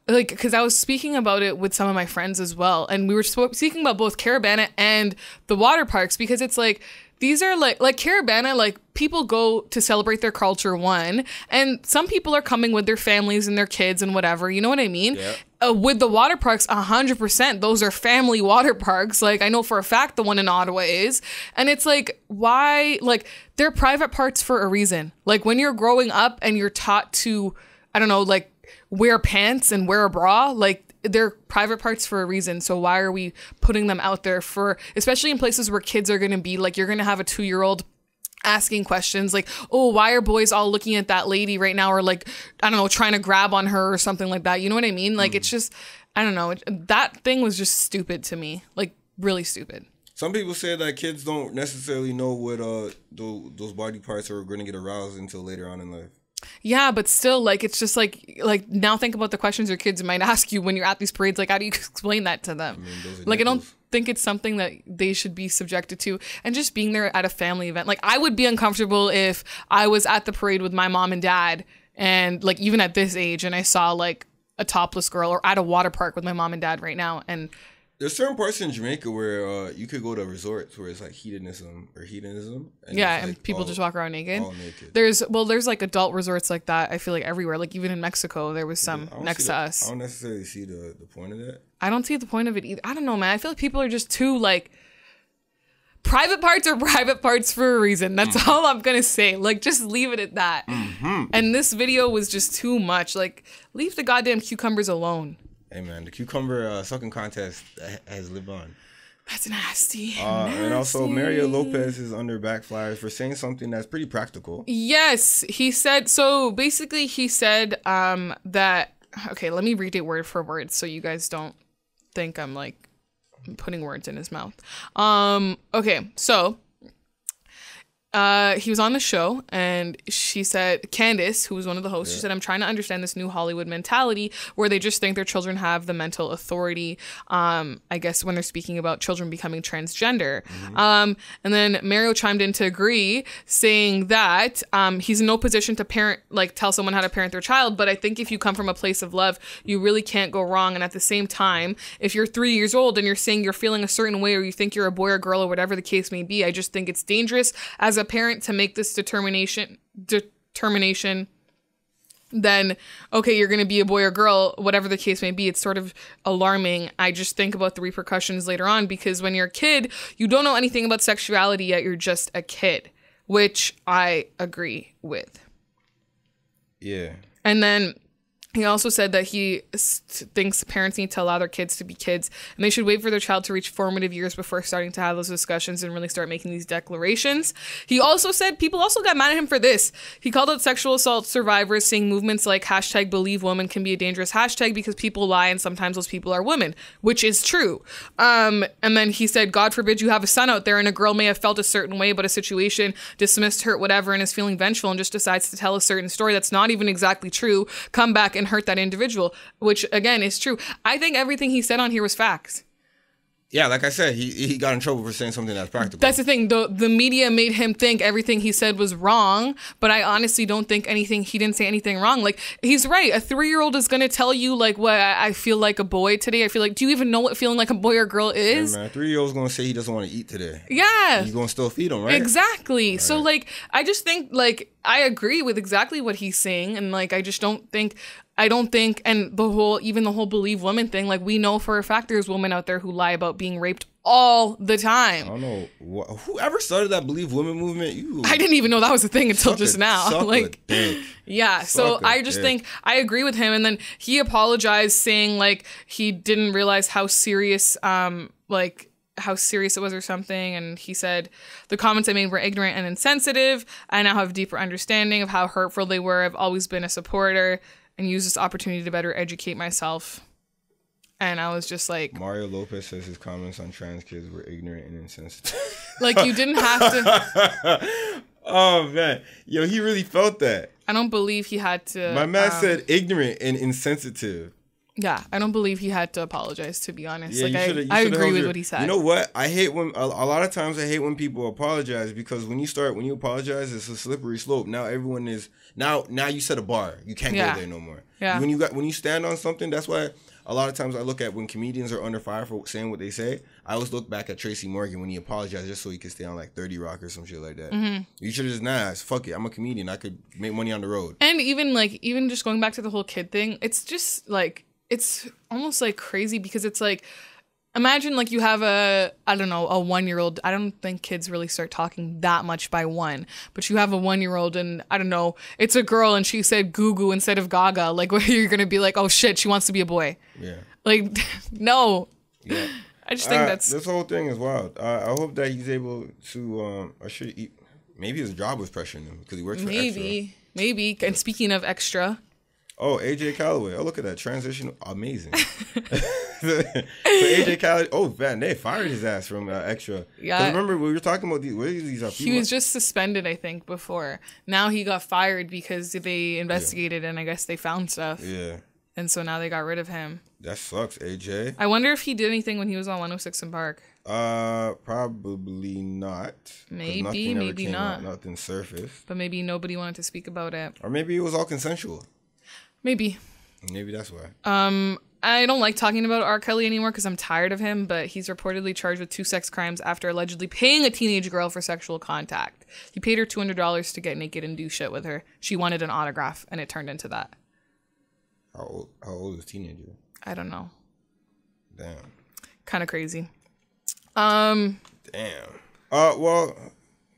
because I was speaking about it with some of my friends as well, and we were speaking about both Caribana and the water parks, because it's like, these are like Caribana, like, people go to celebrate their culture, one, and some people are coming with their families and their kids and whatever, you know what I mean? Yeah. With the water parks, 100%, those are family water parks. Like, I know for a fact the one in Ottawa is. And it's like, why? Like, they're private parts for a reason. Like, when you're growing up and you're taught to, I don't know, like, wear pants and wear a bra, like, they're private parts for a reason. So why are we putting them out there for, especially in places where kids are going to be, like, you're going to have a 2-year-old asking questions like, oh, why are boys all looking at that lady right now? Or like, I don't know, trying to grab on her or something like that. You know what I mean? Like, it's just, I don't know. That thing was just stupid to me. Like, really stupid. Some people say that kids don't necessarily know what those body parts are going to get aroused until later on in life. Yeah, but still, like, it's just like now think about the questions your kids might ask you when you're at these parades. Like, how do you explain that to them? I mean, like, nipples. I don't think it's something that they should be subjected to. And just being there at a family event, like, I would be uncomfortable if I was at the parade with my mom and dad, and like, even at this age, and I saw like a topless girl, or at a water park with my mom and dad right now, and there's certain parts in Jamaica where you could go to resorts where it's like hedonism. And yeah, like and people just walk around naked. All naked. There's like adult resorts like that. I feel like everywhere. Like, even in Mexico, there was some next to us. I don't necessarily see the point of that. I don't see the point of it either. I don't know, man. I feel like people are just too like, private parts are private parts for a reason. That's all I'm gonna say. Like, just leave it at that. And this video was just too much. Like, leave the goddamn cucumbers alone. Hey man, the cucumber sucking contest has lived on. That's nasty. And also, Mario Lopez is under backfires for saying something that's pretty practical. Yes, he said. So basically, he said that. Okay, let me read it word for word so you guys don't think I'm like putting words in his mouth. Okay, so. He was on the show, and she said, Candace, who was one of the hosts, she said, I'm trying to understand this new Hollywood mentality where they just think their children have the mental authority, I guess, when they're speaking about children becoming transgender. And then Mario chimed in to agree, saying that he's in no position to tell someone how to parent their child, but I think if you come from a place of love, you really can't go wrong. And at the same time, if you're 3 years old and you're saying you're feeling a certain way, or you think you're a boy or girl or whatever the case may be, I just think it's dangerous as a parent to make this determination, then okay, you're going to be a boy or girl, whatever the case may be. It's sort of alarming. I just think about the repercussions later on, because when you're a kid, you don't know anything about sexuality yet. You're just a kid, which I agree with. Yeah. And then he also said that he thinks parents need to allow their kids to be kids, and they should wait for their child to reach formative years before starting to have those discussions and really start making these declarations. He also said people also got mad at him for this. He called out sexual assault survivors, saying movements like #BelieveWoman can be a dangerous hashtag because people lie, and sometimes those people are women, which is true. And then he said, God forbid you have a son out there and a girl may have felt a certain way about a situation, dismissed, hurt, whatever, and is feeling vengeful and just decides to tell a certain story that's not even exactly true, come back and hurt that individual, which again is true. I think everything he said on here was facts. Yeah, like I said, he got in trouble for saying something that's practical. That's the thing. The media made him think everything he said was wrong, but I honestly don't think he didn't say anything wrong. Like, he's right. A 3-year-old is going to tell you, like, what I feel like a boy today. I feel like, do you even know what feeling like a boy or girl is? Hey man, a 3-year-old's going to say he doesn't want to eat today. Yeah. You're going to still feed him, right? Exactly. Right. So, like, I just think, like, I agree with exactly what he's saying. And, like, I don't think, and the whole believe women thing, like, we know for a fact there's women out there who lie about being raped all the time. I don't know. Whoever started that believe women movement, I didn't even know that was a thing until just now. Like, yeah. So I just think I agree with him. And then he apologized saying, like, he didn't realize how serious, how serious it was or something. And he said, the comments I made were ignorant and insensitive. I now have a deeper understanding of how hurtful they were. I've always been a supporter and use this opportunity to better educate myself. And I was just like... Mario Lopez says his comments on trans kids were ignorant and insensitive. Like, you didn't have to... Oh, man. Yo, he really felt that. I don't believe he had to... My man said ignorant and insensitive. Yeah, I don't believe he had to apologize, to be honest. Yeah, like, I agree with what he said. You know what? I hate when... A lot of times I hate when people apologize because when you apologize, it's a slippery slope. Now everyone is... Now you set a bar. You can't go there no more. Yeah. When you stand on something, that's why... A lot of times I look at when comedians are under fire for saying what they say, I always look back at Tracy Morgan when he apologized just so he could stay on like 30 Rock or some shit like that. Mm-hmm. You should have just, fuck it. I'm a comedian. I could make money on the road. And even just going back to the whole kid thing, it's just like, it's almost like crazy because it's like, imagine like you have a 1-year-old. I don't think kids really start talking that much by 1, but you have a 1-year-old and I don't know, it's a girl and she said goo goo instead of gaga. Like, where you're going to be like, oh shit, she wants to be a boy. Yeah. Like, no. Yeah. I just think this whole thing is wild. I hope that he's able to, maybe his job was pressuring him because he works for Extra. Maybe. And speaking of Extra. Oh, AJ Calloway. Oh, look at that. Transition. Amazing. So AJ Calloway. Oh, man, they fired his ass from Extra. Yeah. Remember, we were talking about these people. He was just suspended, I think, before. Now he got fired because they investigated and I guess they found stuff. Yeah. And so now they got rid of him. That sucks, AJ. I wonder if he did anything when he was on 106 in Park. Probably not. Maybe not. Nothing surfaced. But maybe nobody wanted to speak about it. Or maybe it was all consensual. Maybe that's why. I don't like talking about R. Kelly anymore because I'm tired of him, but he's reportedly charged with 2 sex crimes after allegedly paying a teenage girl for sexual contact. He paid her $200 to get naked and do shit with her. She wanted an autograph, and it turned into that. How old is teenager? I don't know. Damn. Kind of crazy. Damn. Well,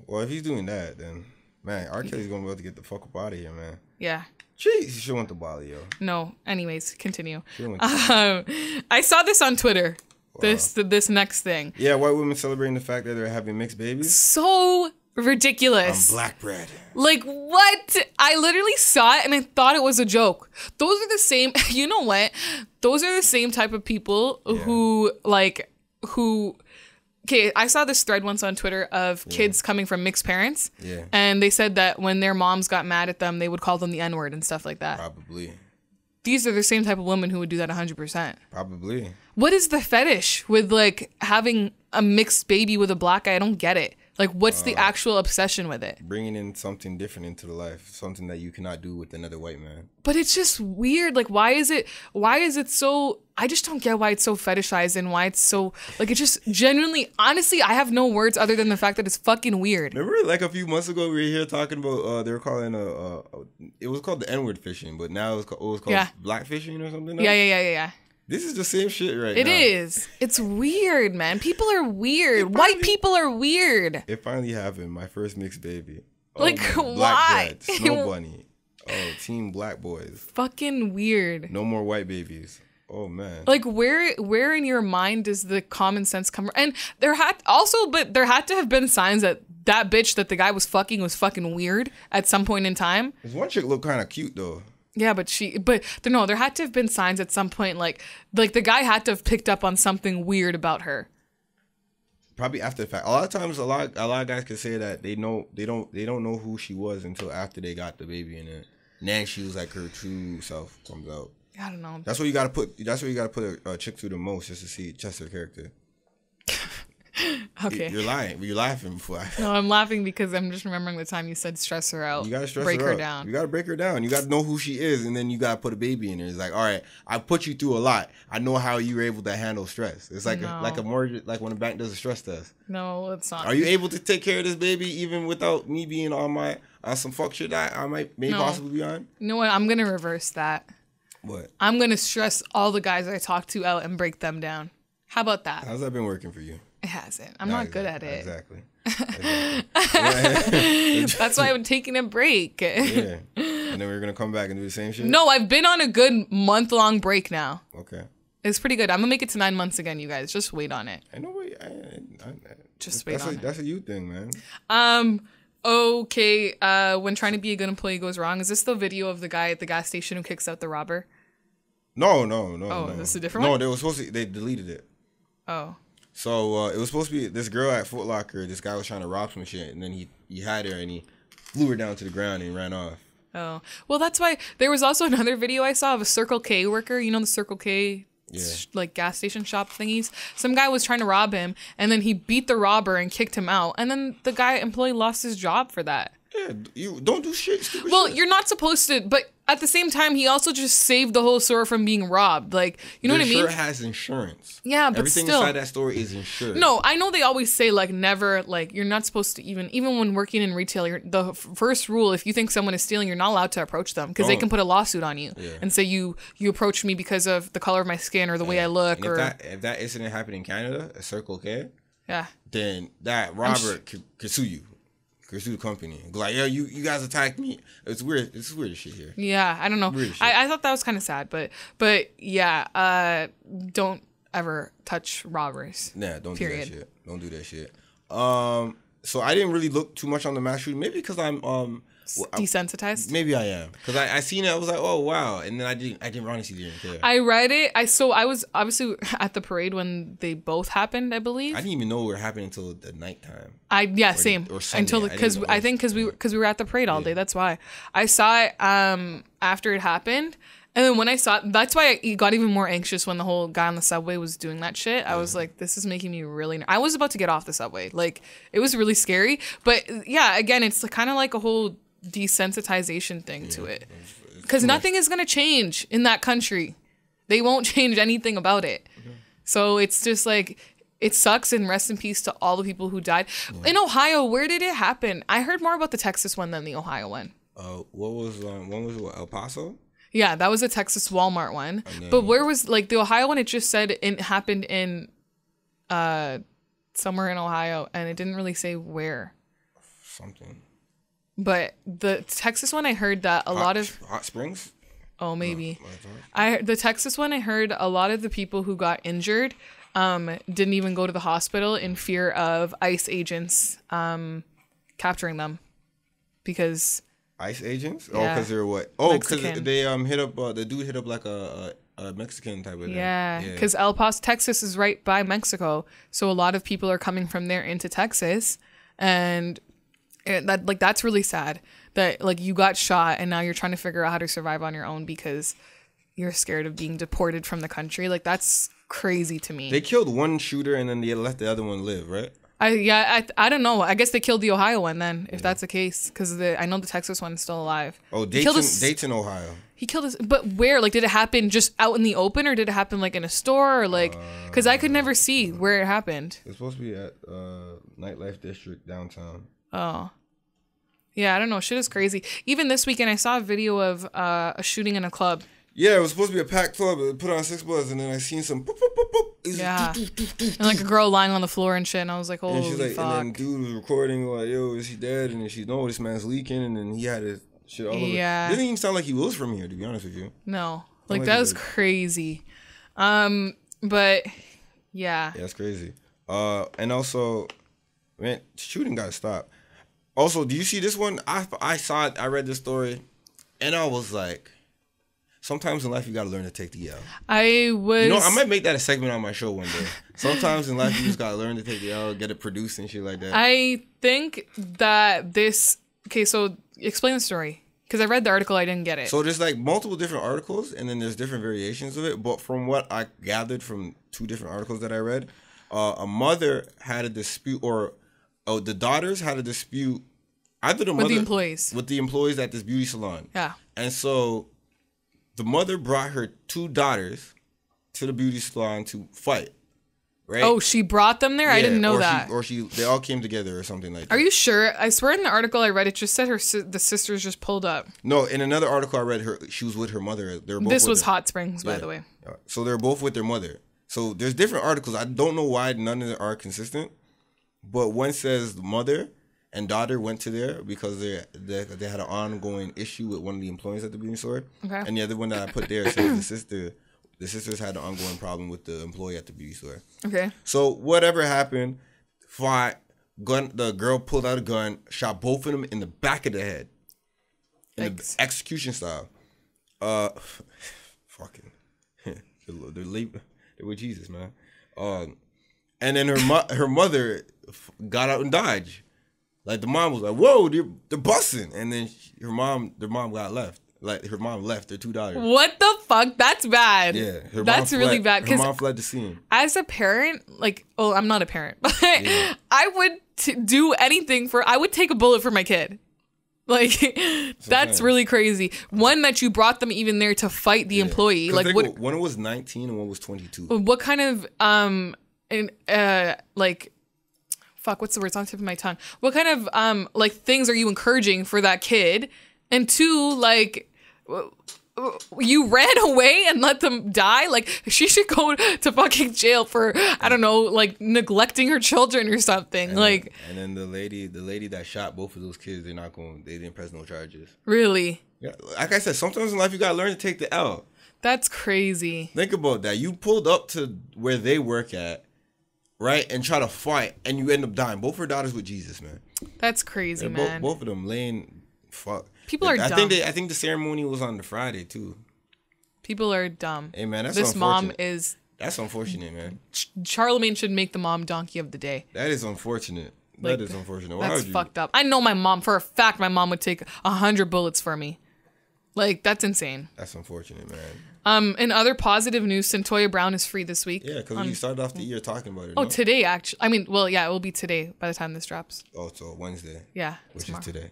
if he's doing that, then, man, R. Kelly's going to be able to get the fuck up out of here, man. Yeah. Jeez, she went to Bali, yo. No. Anyways, continue. I saw this on Twitter. Wow. This next thing. Yeah, white women celebrating the fact that they're having mixed babies. So ridiculous. Black bread. Like, what? I literally saw it and I thought it was a joke. Those are the same. You know what? Those are the same type of people who. Okay, I saw this thread once on Twitter of kids coming from mixed parents. Yeah. And they said that when their moms got mad at them, they would call them the N-word and stuff like that. Probably. These are the same type of women who would do that 100%. Probably. What is the fetish with, like, having a mixed baby with a black guy? I don't get it. Like, what's the actual obsession with it? Bringing in something different into the life. Something that you cannot do with another white man. But it's just weird. Like, why is it so... I just don't get why it's so fetishized and why it's so... Like, it's just genuinely... Honestly, I have no words other than the fact that it's fucking weird. Remember, like, a few months ago, we were here talking about... they were calling it was called the N-word fishing, but now it was called black fishing or something? Yeah. This is the same shit now. It is. It's weird, man. People are weird. White people are weird. It finally happened. My first mixed baby. Oh, like, why? Bread, Snow Bunny. Oh, Team Black Boys. Fucking weird. No more white babies. Oh, man. Like, where in your mind does the common sense come from? And there had to have been signs that bitch that the guy was fucking weird at some point in time. This one chick looked kind of cute, though. Yeah, there had to have been signs at some point, like the guy had to have picked up on something weird about her. Probably after the fact. A lot of times, a lot of guys can say that they don't know who she was until after they got the baby in it. And then she was like her true self comes out. I don't know. That's what you gotta put. That's what you gotta put a chick through the most just to see her character. Okay. You're lying. You're laughing before. No, I'm laughing because I'm just remembering the time you said stress her out. You gotta break her out. down. You gotta break her down. You gotta know who she is, and then you gotta put a baby in her. It's like, all right, I put you through a lot. I know how you're able to handle stress. It's like a mortgage, like when a bank does a stress test. No, it's not. Are you able to take care of this baby even without me being on some fuck shit that I may possibly be on? You know what? I'm gonna reverse that. What? I'm gonna stress all the guys I talk to out and break them down. How about that? How's that been working for you? It hasn't. I'm not good at it. Exactly. That's why I'm taking a break. Yeah. And then we're going to come back and do the same shit? No, I've been on a good month-long break now. Okay. It's pretty good. I'm going to make it to 9 months again, you guys. Just wait on it. I know. Just wait on it. That's a you thing, man. Okay. When trying to be a good employee goes wrong. Is this the video of the guy at the gas station who kicks out the robber? No. Oh, this is a different one? No, they deleted it. Oh. So it was supposed to be this girl at Foot Locker. This guy was trying to rob some shit, and then he had her and he flew her down to the ground and ran off. Oh, well, that's why there was also another video I saw of a Circle K worker. You know the Circle K, like gas station shop thingies. Some guy was trying to rob him, and then he beat the robber and kicked him out, and then the employee lost his job for that. Yeah, you don't do shit. Stupid well, shit. You're not supposed to, but at the same time, he also just saved the whole store from being robbed. Like, you know what I mean? The store has insurance. Yeah, but everything still, inside that store is insured. No, I know they always say like never, like you're not supposed to even when working in retail. The first rule, if you think someone is stealing, you're not allowed to approach them because they can put a lawsuit on you and say you approached me because of the color of my skin or the way I look. And if that incident happened in Canada, a Circle K, then that robber could sue you. Sue the company. Like, yo, you guys attacked me. It's weird. It's weird shit here. Yeah, I don't know. I thought that was kind of sad, but yeah, don't ever touch robbers. Nah, don't do that shit. Don't do that shit. So I didn't really look too much on the mass shooting. Maybe because I'm desensitized. Maybe I am because I seen it. I was like, oh wow, and then I didn't honestly didn't care. I read it. I was obviously at the parade when they both happened. I believe. I didn't even know it were happening until the nighttime. Same. Or Sunday. Because we were at the parade all day. That's why I saw it after it happened. And then when I saw it, that's why I got even more anxious when the whole guy on the subway was doing that shit. I was like, this is making me really... I was about to get off the subway. Like, it was really scary. But yeah, again, it's kind of like a whole desensitization thing to it. Because nothing is going to change in that country. They won't change anything about it. Okay. So it's just like... It sucks, and rest in peace to all the people who died. Yeah. In Ohio, where did it happen? I heard more about the Texas one than the Ohio one. One was El Paso? Yeah, that was a Texas Walmart one. But where was, like, the Ohio one, it just said it happened in somewhere in Ohio, and it didn't really say where. Something. But the Texas one, I heard that a lot of... Hot Springs? Oh, maybe. The Texas one, I heard a lot of the people who got injured didn't even go to the hospital in fear of ICE agents capturing them. Because... ICE agents? Yeah. Oh, because they're what? Oh, because they hit up the dude hit up like a Mexican type of thing. Yeah, because El Paso, Texas is right by Mexico, so a lot of people are coming from there into Texas, and that's really sad that like you got shot and now you're trying to figure out how to survive on your own because you're scared of being deported from the country. Like that's crazy to me. They killed one shooter and then they let the other one live, right? I don't know. I guess they killed the Ohio one then, if that's the case, because I know the Texas one's still alive. Oh, Dayton, Ohio. He killed us, but where? Like, did it happen just out in the open, or did it happen like in a store, or like? Because I could never see where it happened. It's supposed to be at Nightlife District downtown. Oh, yeah. I don't know. Shit is crazy. Even this weekend, I saw a video of a shooting in a club. Yeah, it was supposed to be a packed club. It put on 6 buzz, and then I seen some. Boop, boop, boop, boop. Yeah, and like a girl lying on the floor and shit, and I was like, "Holy fuck!" And then dude was recording like, "Yo, is he dead?" And then she, "No, this man's leaking," and then he had his shit all over. Yeah, didn't even sound like he was from here, to be honest with you. No, like that was crazy. But yeah, that's crazy. And also, man, shooting gotta stop. Also, do you see this one? I saw it. I read this story, and I was like. Sometimes in life you gotta learn to take the L. I might make that a segment on my show one day. Sometimes in life you just gotta learn to take the L, get it produced and shit like that. I think that so explain the story. Because I read the article, I didn't get it. So there's like multiple different articles and then there's different variations of it. But from what I gathered from 2 different articles that I read, A mother had a dispute, or the daughters had a dispute. Either the mother with the employees at this beauty salon. Yeah. And so the mother brought her 2 daughters to the beauty salon to fight. Right? Oh, she brought them there? Yeah, I didn't know that. They all came together or something like that. Are you sure? I swear in the article I read, it just said the sisters just pulled up. No, in another article I read, she was with her mother. This was Hot Springs, by the way. So they're both with their mother. So there's different articles. I don't know why none of them are consistent. But one says the mother and daughter went to there because they had an ongoing issue with one of the employees at the beauty store. Okay. And the other one that I put there says the sisters had an ongoing problem with the employee at the beauty store. Okay. So whatever happened, the girl pulled out a gun, shot both of them in the back of the head. In the execution style. Fucking. They're with Jesus, man. And then her mother got out and dodged. Like the mom was like, "Whoa, they're busting," and then their mom got left. Like her mom left their 2 daughters. What the fuck? That's bad. Yeah, that's really bad. Her mom fled the scene. As a parent, I'm not a parent, but yeah. I would do anything I would take a bullet for my kid. That's really crazy. One, that you brought them even there to fight the employee. One was 19 and one was 22. What kind of fuck, what's the word? It's on the tip of my tongue. What kind of things are you encouraging for that kid? And 2, you ran away and let them die? She should go to fucking jail for, I don't know, neglecting her children or something. And then the lady that shot both of those kids, they didn't press no charges. Really? Yeah. Like I said, sometimes in life you gotta learn to take the L. That's crazy. Think about that. You pulled up to where they work at, right, and try to fight, and you end up dying. Both her daughters with Jesus, man. That's crazy, man. Both of them laying, fuck. People are dumb. I think the ceremony was on the Friday too. People are dumb. Hey man, that's unfortunate, man. Charlemagne should make the mom donkey of the day. That is unfortunate. That is unfortunate. That's fucked up. I know my mom for a fact. My mom would take 100 bullets for me. That's insane. That's unfortunate, man. In other positive news, Centoya Brown is free this week. Yeah, because you started off the year talking about it. Oh, no? Today actually. I mean, well, yeah, it will be today by the time this drops. Oh, so Wednesday. Yeah, which tomorrow. Is today.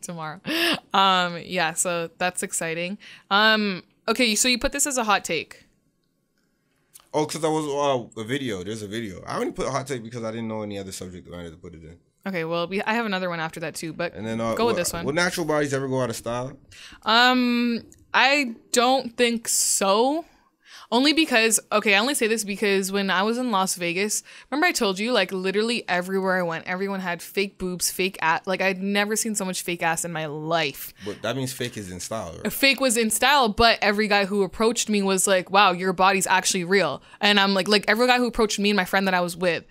Tomorrow. Yeah, so that's exciting. Okay, so you put this as a hot take. Oh, because I was a video. There's a video. I only put a hot take because I didn't know any other subject I wanted to put it in. Okay, well, I have another one after that too, but and then, go with this one. Will natural bodies ever go out of style? I don't think so. Only because, I only say this because when I was in Las Vegas, remember I told you, literally everywhere I went, everyone had fake boobs, fake ass. I'd never seen so much fake ass in my life. But that means fake is in style, right? Fake was in style, but every guy who approached me was like, wow, your body's actually real. And I'm like every guy who approached me and my friend that I was with,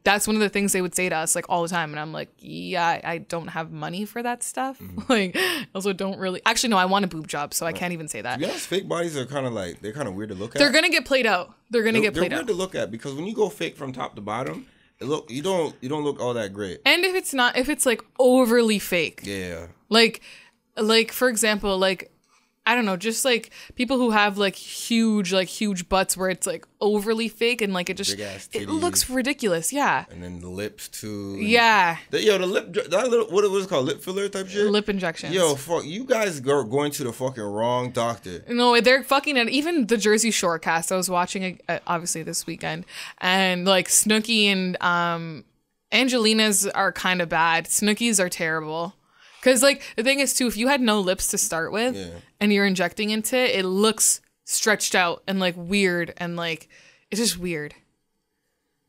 that's one of the things they would say to us, all the time. And I'm like, yeah, I don't have money for that stuff. Mm-hmm. Also don't really, actually, no, I want a boob job, so I can't even say that. Yes, fake bodies are kind of they're kind of weird to look at. They're gonna get played out. They're weird to look at because when you go fake from top to bottom, you don't look all that great. And if it's overly fake, yeah, for example, I don't know, just people who have huge butts where it's overly fake and it looks ridiculous. Yeah. And then the lips too. Yeah. The lip, what is it called? Lip filler type shit? Lip injections. Yo, fuck, you guys are going to the fucking wrong doctor. No, they're fucking, and even the Jersey Shore cast I was watching obviously this weekend, and Snooki and Angelina's are kind of bad. Snooki's are terrible. Because, the thing is, too, if you had no lips to start with and you're injecting into it, it looks stretched out and, weird and, it's just weird.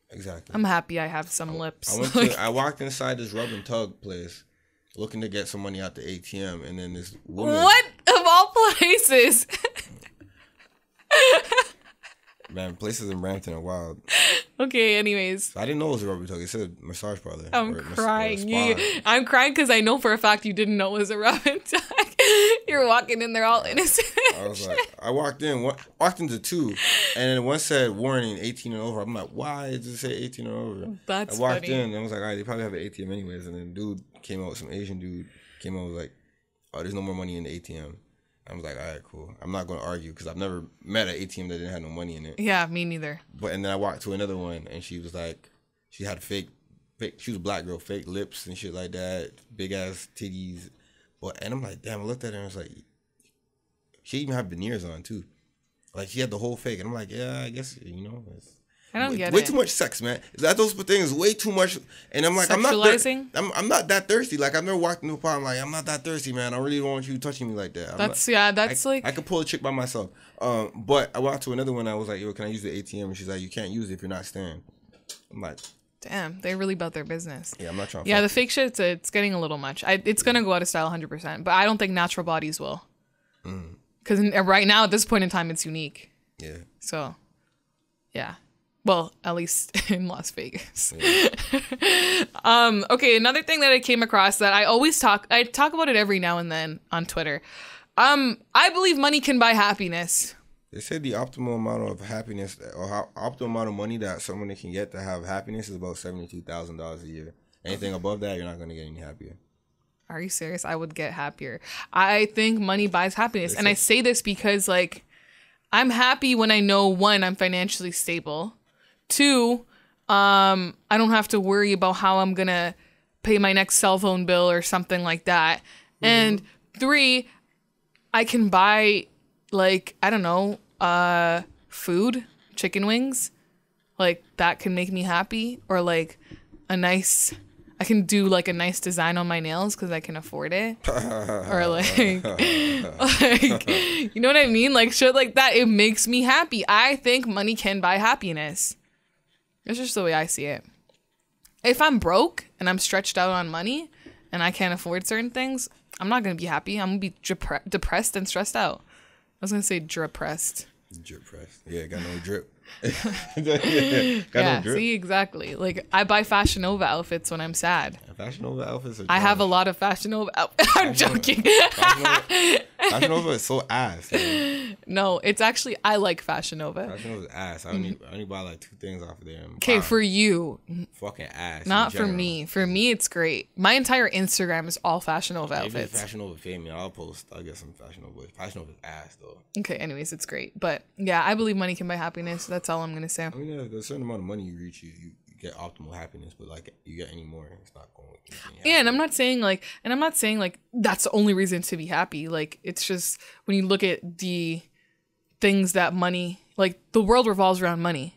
Exactly. I'm happy I have some lips. I walked inside this rub and tug place looking to get some money out the ATM, and then this woman... What? Of all places? Man, places in Brampton are wild. Okay, anyways. I didn't know it was a rubber tug. It said massage parlor. I'm crying. I'm crying because I know for a fact you didn't know it was a rubber tug. You're walking in there all innocent. I walked into 2, and then one said warning 18 and over. I'm like, why does it say 18 and over? That's I walked in, and I was like, all right, they probably have an ATM anyways. And then some Asian dude came out and was like, oh, there's no more money in the ATM. I was like, all right, cool. I'm not going to argue because I've never met an ATM that didn't have no money in it. Yeah, me neither. And then I walked to another one, and she was like, she had fake. She was a black girl, fake lips and shit like that, big ass titties. And I'm like, damn. I looked at her and I was like, she even had veneers on too. Like she had the whole fake, and I'm like, yeah, I guess I don't get it. Way too much sex, man. That those things way too much. And I'm like, sexualizing? I'm not that thirsty. Like I've never walked into a bar. I'm like, I'm not that thirsty, man. I really don't want you touching me like that. I could pull a chick by myself. But I walked to another one. I was like, yo, can I use the ATM? And she's like, you can't use it if you're not staring. I'm like, damn, they really about their business. Yeah, I'm not trying to. Yeah, the fake shit, it's getting a little much. It's gonna go out of style 100%. But I don't think natural bodies will. Because right now at this point in time, it's unique. Yeah. So, yeah. Well, at least in Las Vegas. Yeah. Okay, another thing that I came across that I talk about it every now and then on Twitter. I believe money can buy happiness. They said the optimal amount of happiness or optimal amount of money that someone can get to have happiness is about $72,000 a year. Anything above that, you're not going to get any happier. Are you serious? I would get happier. I think money buys happiness. And I say this because, like, I'm happy when I know, one, I'm financially stable. Two, I don't have to worry about how I'm going to pay my next cell phone bill or something like that. Mm-hmm. And three, I can buy, like, I don't know, food, chicken wings. Like, that can make me happy. Or, like, I can do, like, a nice design on my nails because I can afford it. Or, like, you know what I mean? Like, shit like that. It makes me happy. I think money can buy happiness. It's just the way I see it. If I'm broke and I'm stretched out on money and I can't afford certain things, I'm not going to be happy. I'm going to be depressed and stressed out. I was going to say depressed. Depressed. Yeah, got no drip. No drip. See, exactly. Like, I buy Fashion Nova outfits when I'm sad. Fashion Nova outfits are I have a lot of Fashion Nova outfits. I'm joking. Fashion Nova is so ass. Man. No, it's actually, I like Fashion Nova. Fashion Nova is ass. I only buy like 2 things off of there. Okay, for you. Fucking ass. Not for me. For me, it's great. My entire Instagram is all Fashion Nova outfits. If Fashion Nova pay me, I'll get some Fashion Nova. Fashion Nova is ass, though. Okay, anyways, it's great. But yeah, I believe money can buy happiness. That's all I'm going to say. I mean, there's a certain amount of money you reach, you get optimal happiness, but like you get any more, it's not going to be yeah, and I'm not saying like that's the only reason to be happy. Like, it's just when you look at the things that money, like, the world revolves around money.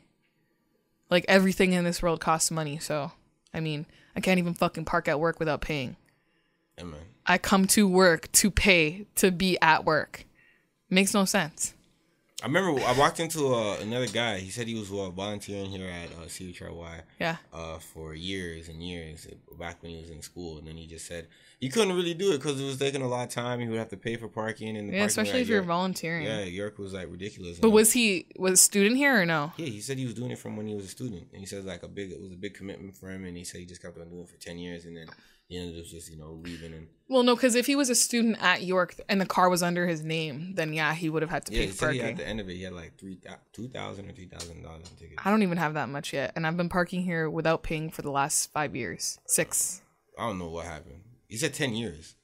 Like, everything in this world costs money. So, I mean, I can't even fucking park at work without paying. Amen. I come to work to pay to be at work. Makes no sense. I remember I walked into another guy. He said he was volunteering here at CHRY. Yeah. For years and years back when he was in school, and then he just said he couldn't really do it because it was taking a lot of time. He would have to pay for parking and especially if you're volunteering. Yeah, York was like ridiculous. But was a student here or no? Yeah, he said he was doing it from when he was a student, and he said it was a big commitment for him, and he said he just kept on doing it for 10 years, and then he ended up just leaving. And well, no, because if he was a student at York and the car was under his name, then yeah, he would have had to pay for parking. At the end of it, he had like $2,000 or $3,000 in tickets. I don't even have that much yet, and I've been parking here without paying for the last 5 years, 6. I don't know what happened. He said 10 years.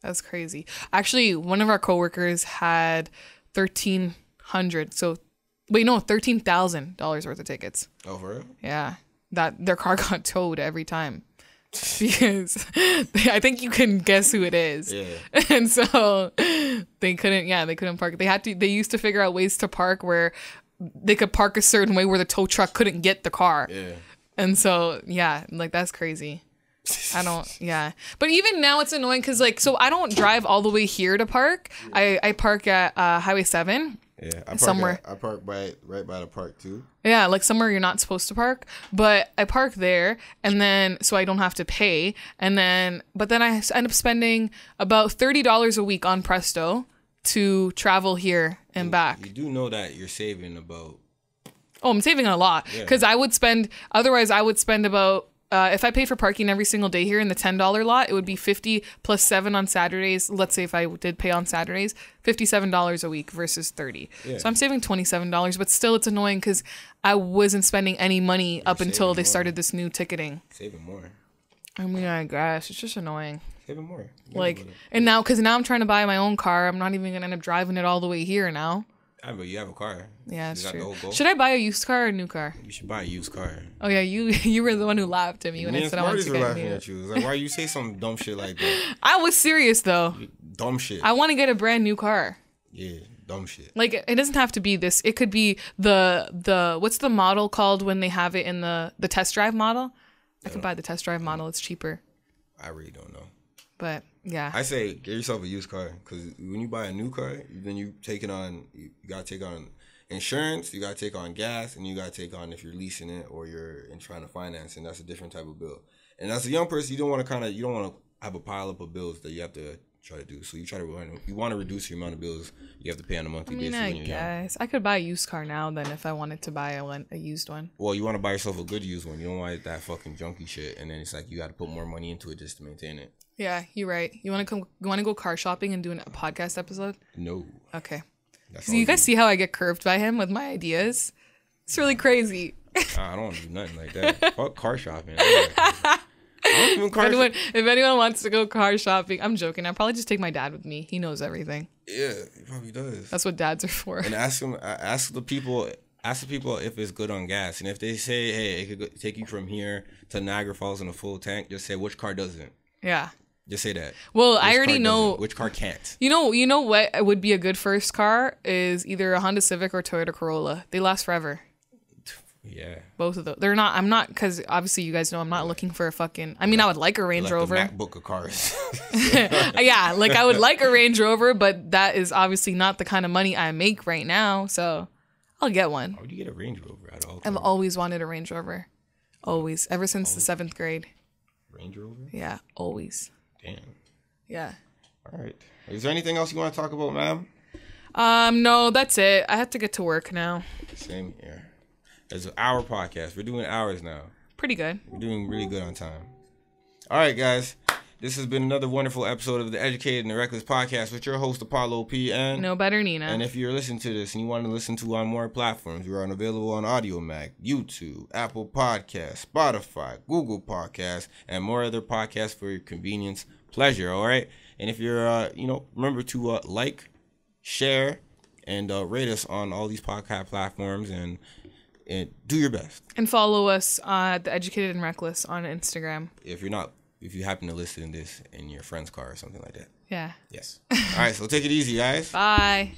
That's crazy. Actually, one of our coworkers had $13,000 worth of tickets. Oh, for real? Yeah, that their car got towed every time. Because I think you can guess who it is. Yeah. And so they couldn't park. They used to figure out ways to park where they could park a certain way where the tow truck couldn't get the car. Yeah. And so, yeah, like, that's crazy. But even now it's annoying because, like, so I don't drive all the way here to park. I park at Highway 7. Yeah, I park right by the park too. Yeah, like somewhere you're not supposed to park, but I park there, and then so I don't have to pay, but then I end up spending about $30 a week on Presto to travel here and back. You do know that you're saving about. Oh, I'm saving a lot because I would spend about. If I paid for parking every single day here in the $10 lot, it would be $50 plus $7 on Saturdays. Let's say if I did pay on Saturdays, $57 a week versus $30. Yeah. So I'm saving $27, but still it's annoying because I wasn't spending any money up until they started this new ticketing. Saving more. I mean, I guess it's just annoying. even more. Like, and now, because now I'm trying to buy my own car. I'm not even going to end up driving it all the way here now. Yeah, but you have a car. Yeah, that's true. Should I buy a used car or a new car? You should buy a used car. Oh, yeah, you were the one who laughed at me when I said I wanted to get a new. At you. Like, why you say some dumb shit like that? I was serious, though. Dumb shit. I want to get a brand new car. Yeah, dumb shit. Like, it doesn't have to be this. It could be the what's the model called when they have it in the test drive model? I could buy the test drive model. It's cheaper. I really don't know. But yeah, I say get yourself a used car, because when you buy a new car, then you gotta take on insurance, you gotta take on gas, and you gotta take on if you're leasing it or you're trying to finance, and that's a different type of bill. And as a young person, you don't want to have a pile up of bills that you have to try to do. So you want to reduce your amount of bills you have to pay on a monthly basis. I guess I could buy a used car now then if I wanted to buy a used one. Well, you want to buy yourself a good used one. You don't want that fucking junky shit, and then it's like you got to put more money into it just to maintain it. Yeah, you're right. You want to go car shopping and do a podcast episode? No. Okay. So you guys see how I get curved by him with my ideas? It's really crazy. I don't want to do nothing like that. Fuck car shopping. If anyone wants to go car shopping, I'm joking. I'll probably just take my dad with me. He knows everything. Yeah, he probably does. That's what dads are for. And ask the people if it's good on gas. And if they say, hey, it could take you from here to Niagara Falls in a full tank, just say which car doesn't. Yeah. Just say that. Well, I already know which car can't. You know what would be a good first car is either a Honda Civic or Toyota Corolla. They last forever. Yeah. Both of those. I'm not, because obviously you guys know I'm not looking for a fucking, I mean, I would like a Range Rover. The MacBook of cars. Yeah, like I would like a Range Rover, but that is obviously not the kind of money I make right now, so I'll get one. How would you get a Range Rover at all? I've always wanted a Range Rover. Always. Ever since the 7th grade. Range Rover? Yeah, always. Damn. Yeah. All right. Is there anything else you want to talk about, ma'am? No, that's it. I have to get to work now. Same here. It's an hour podcast. We're doing hours now. Pretty good. We're doing really good on time. All right, guys. This has been another wonderful episode of the Educated and the Reckless podcast with your host, Apollo P. And No Better Nina. And if you're listening to this and you want to listen to on more platforms, we are available on Audio Mac, YouTube, Apple Podcasts, Spotify, Google Podcasts, and more other podcasts for your convenience, pleasure, all right? And if you're, remember to like, share, and rate us on all these podcast platforms and do your best. And follow us at The Educated and Reckless on Instagram. If you happen to listen to this in your friend's car or something like that. Yeah. Yes. All right, so take it easy, guys. Bye.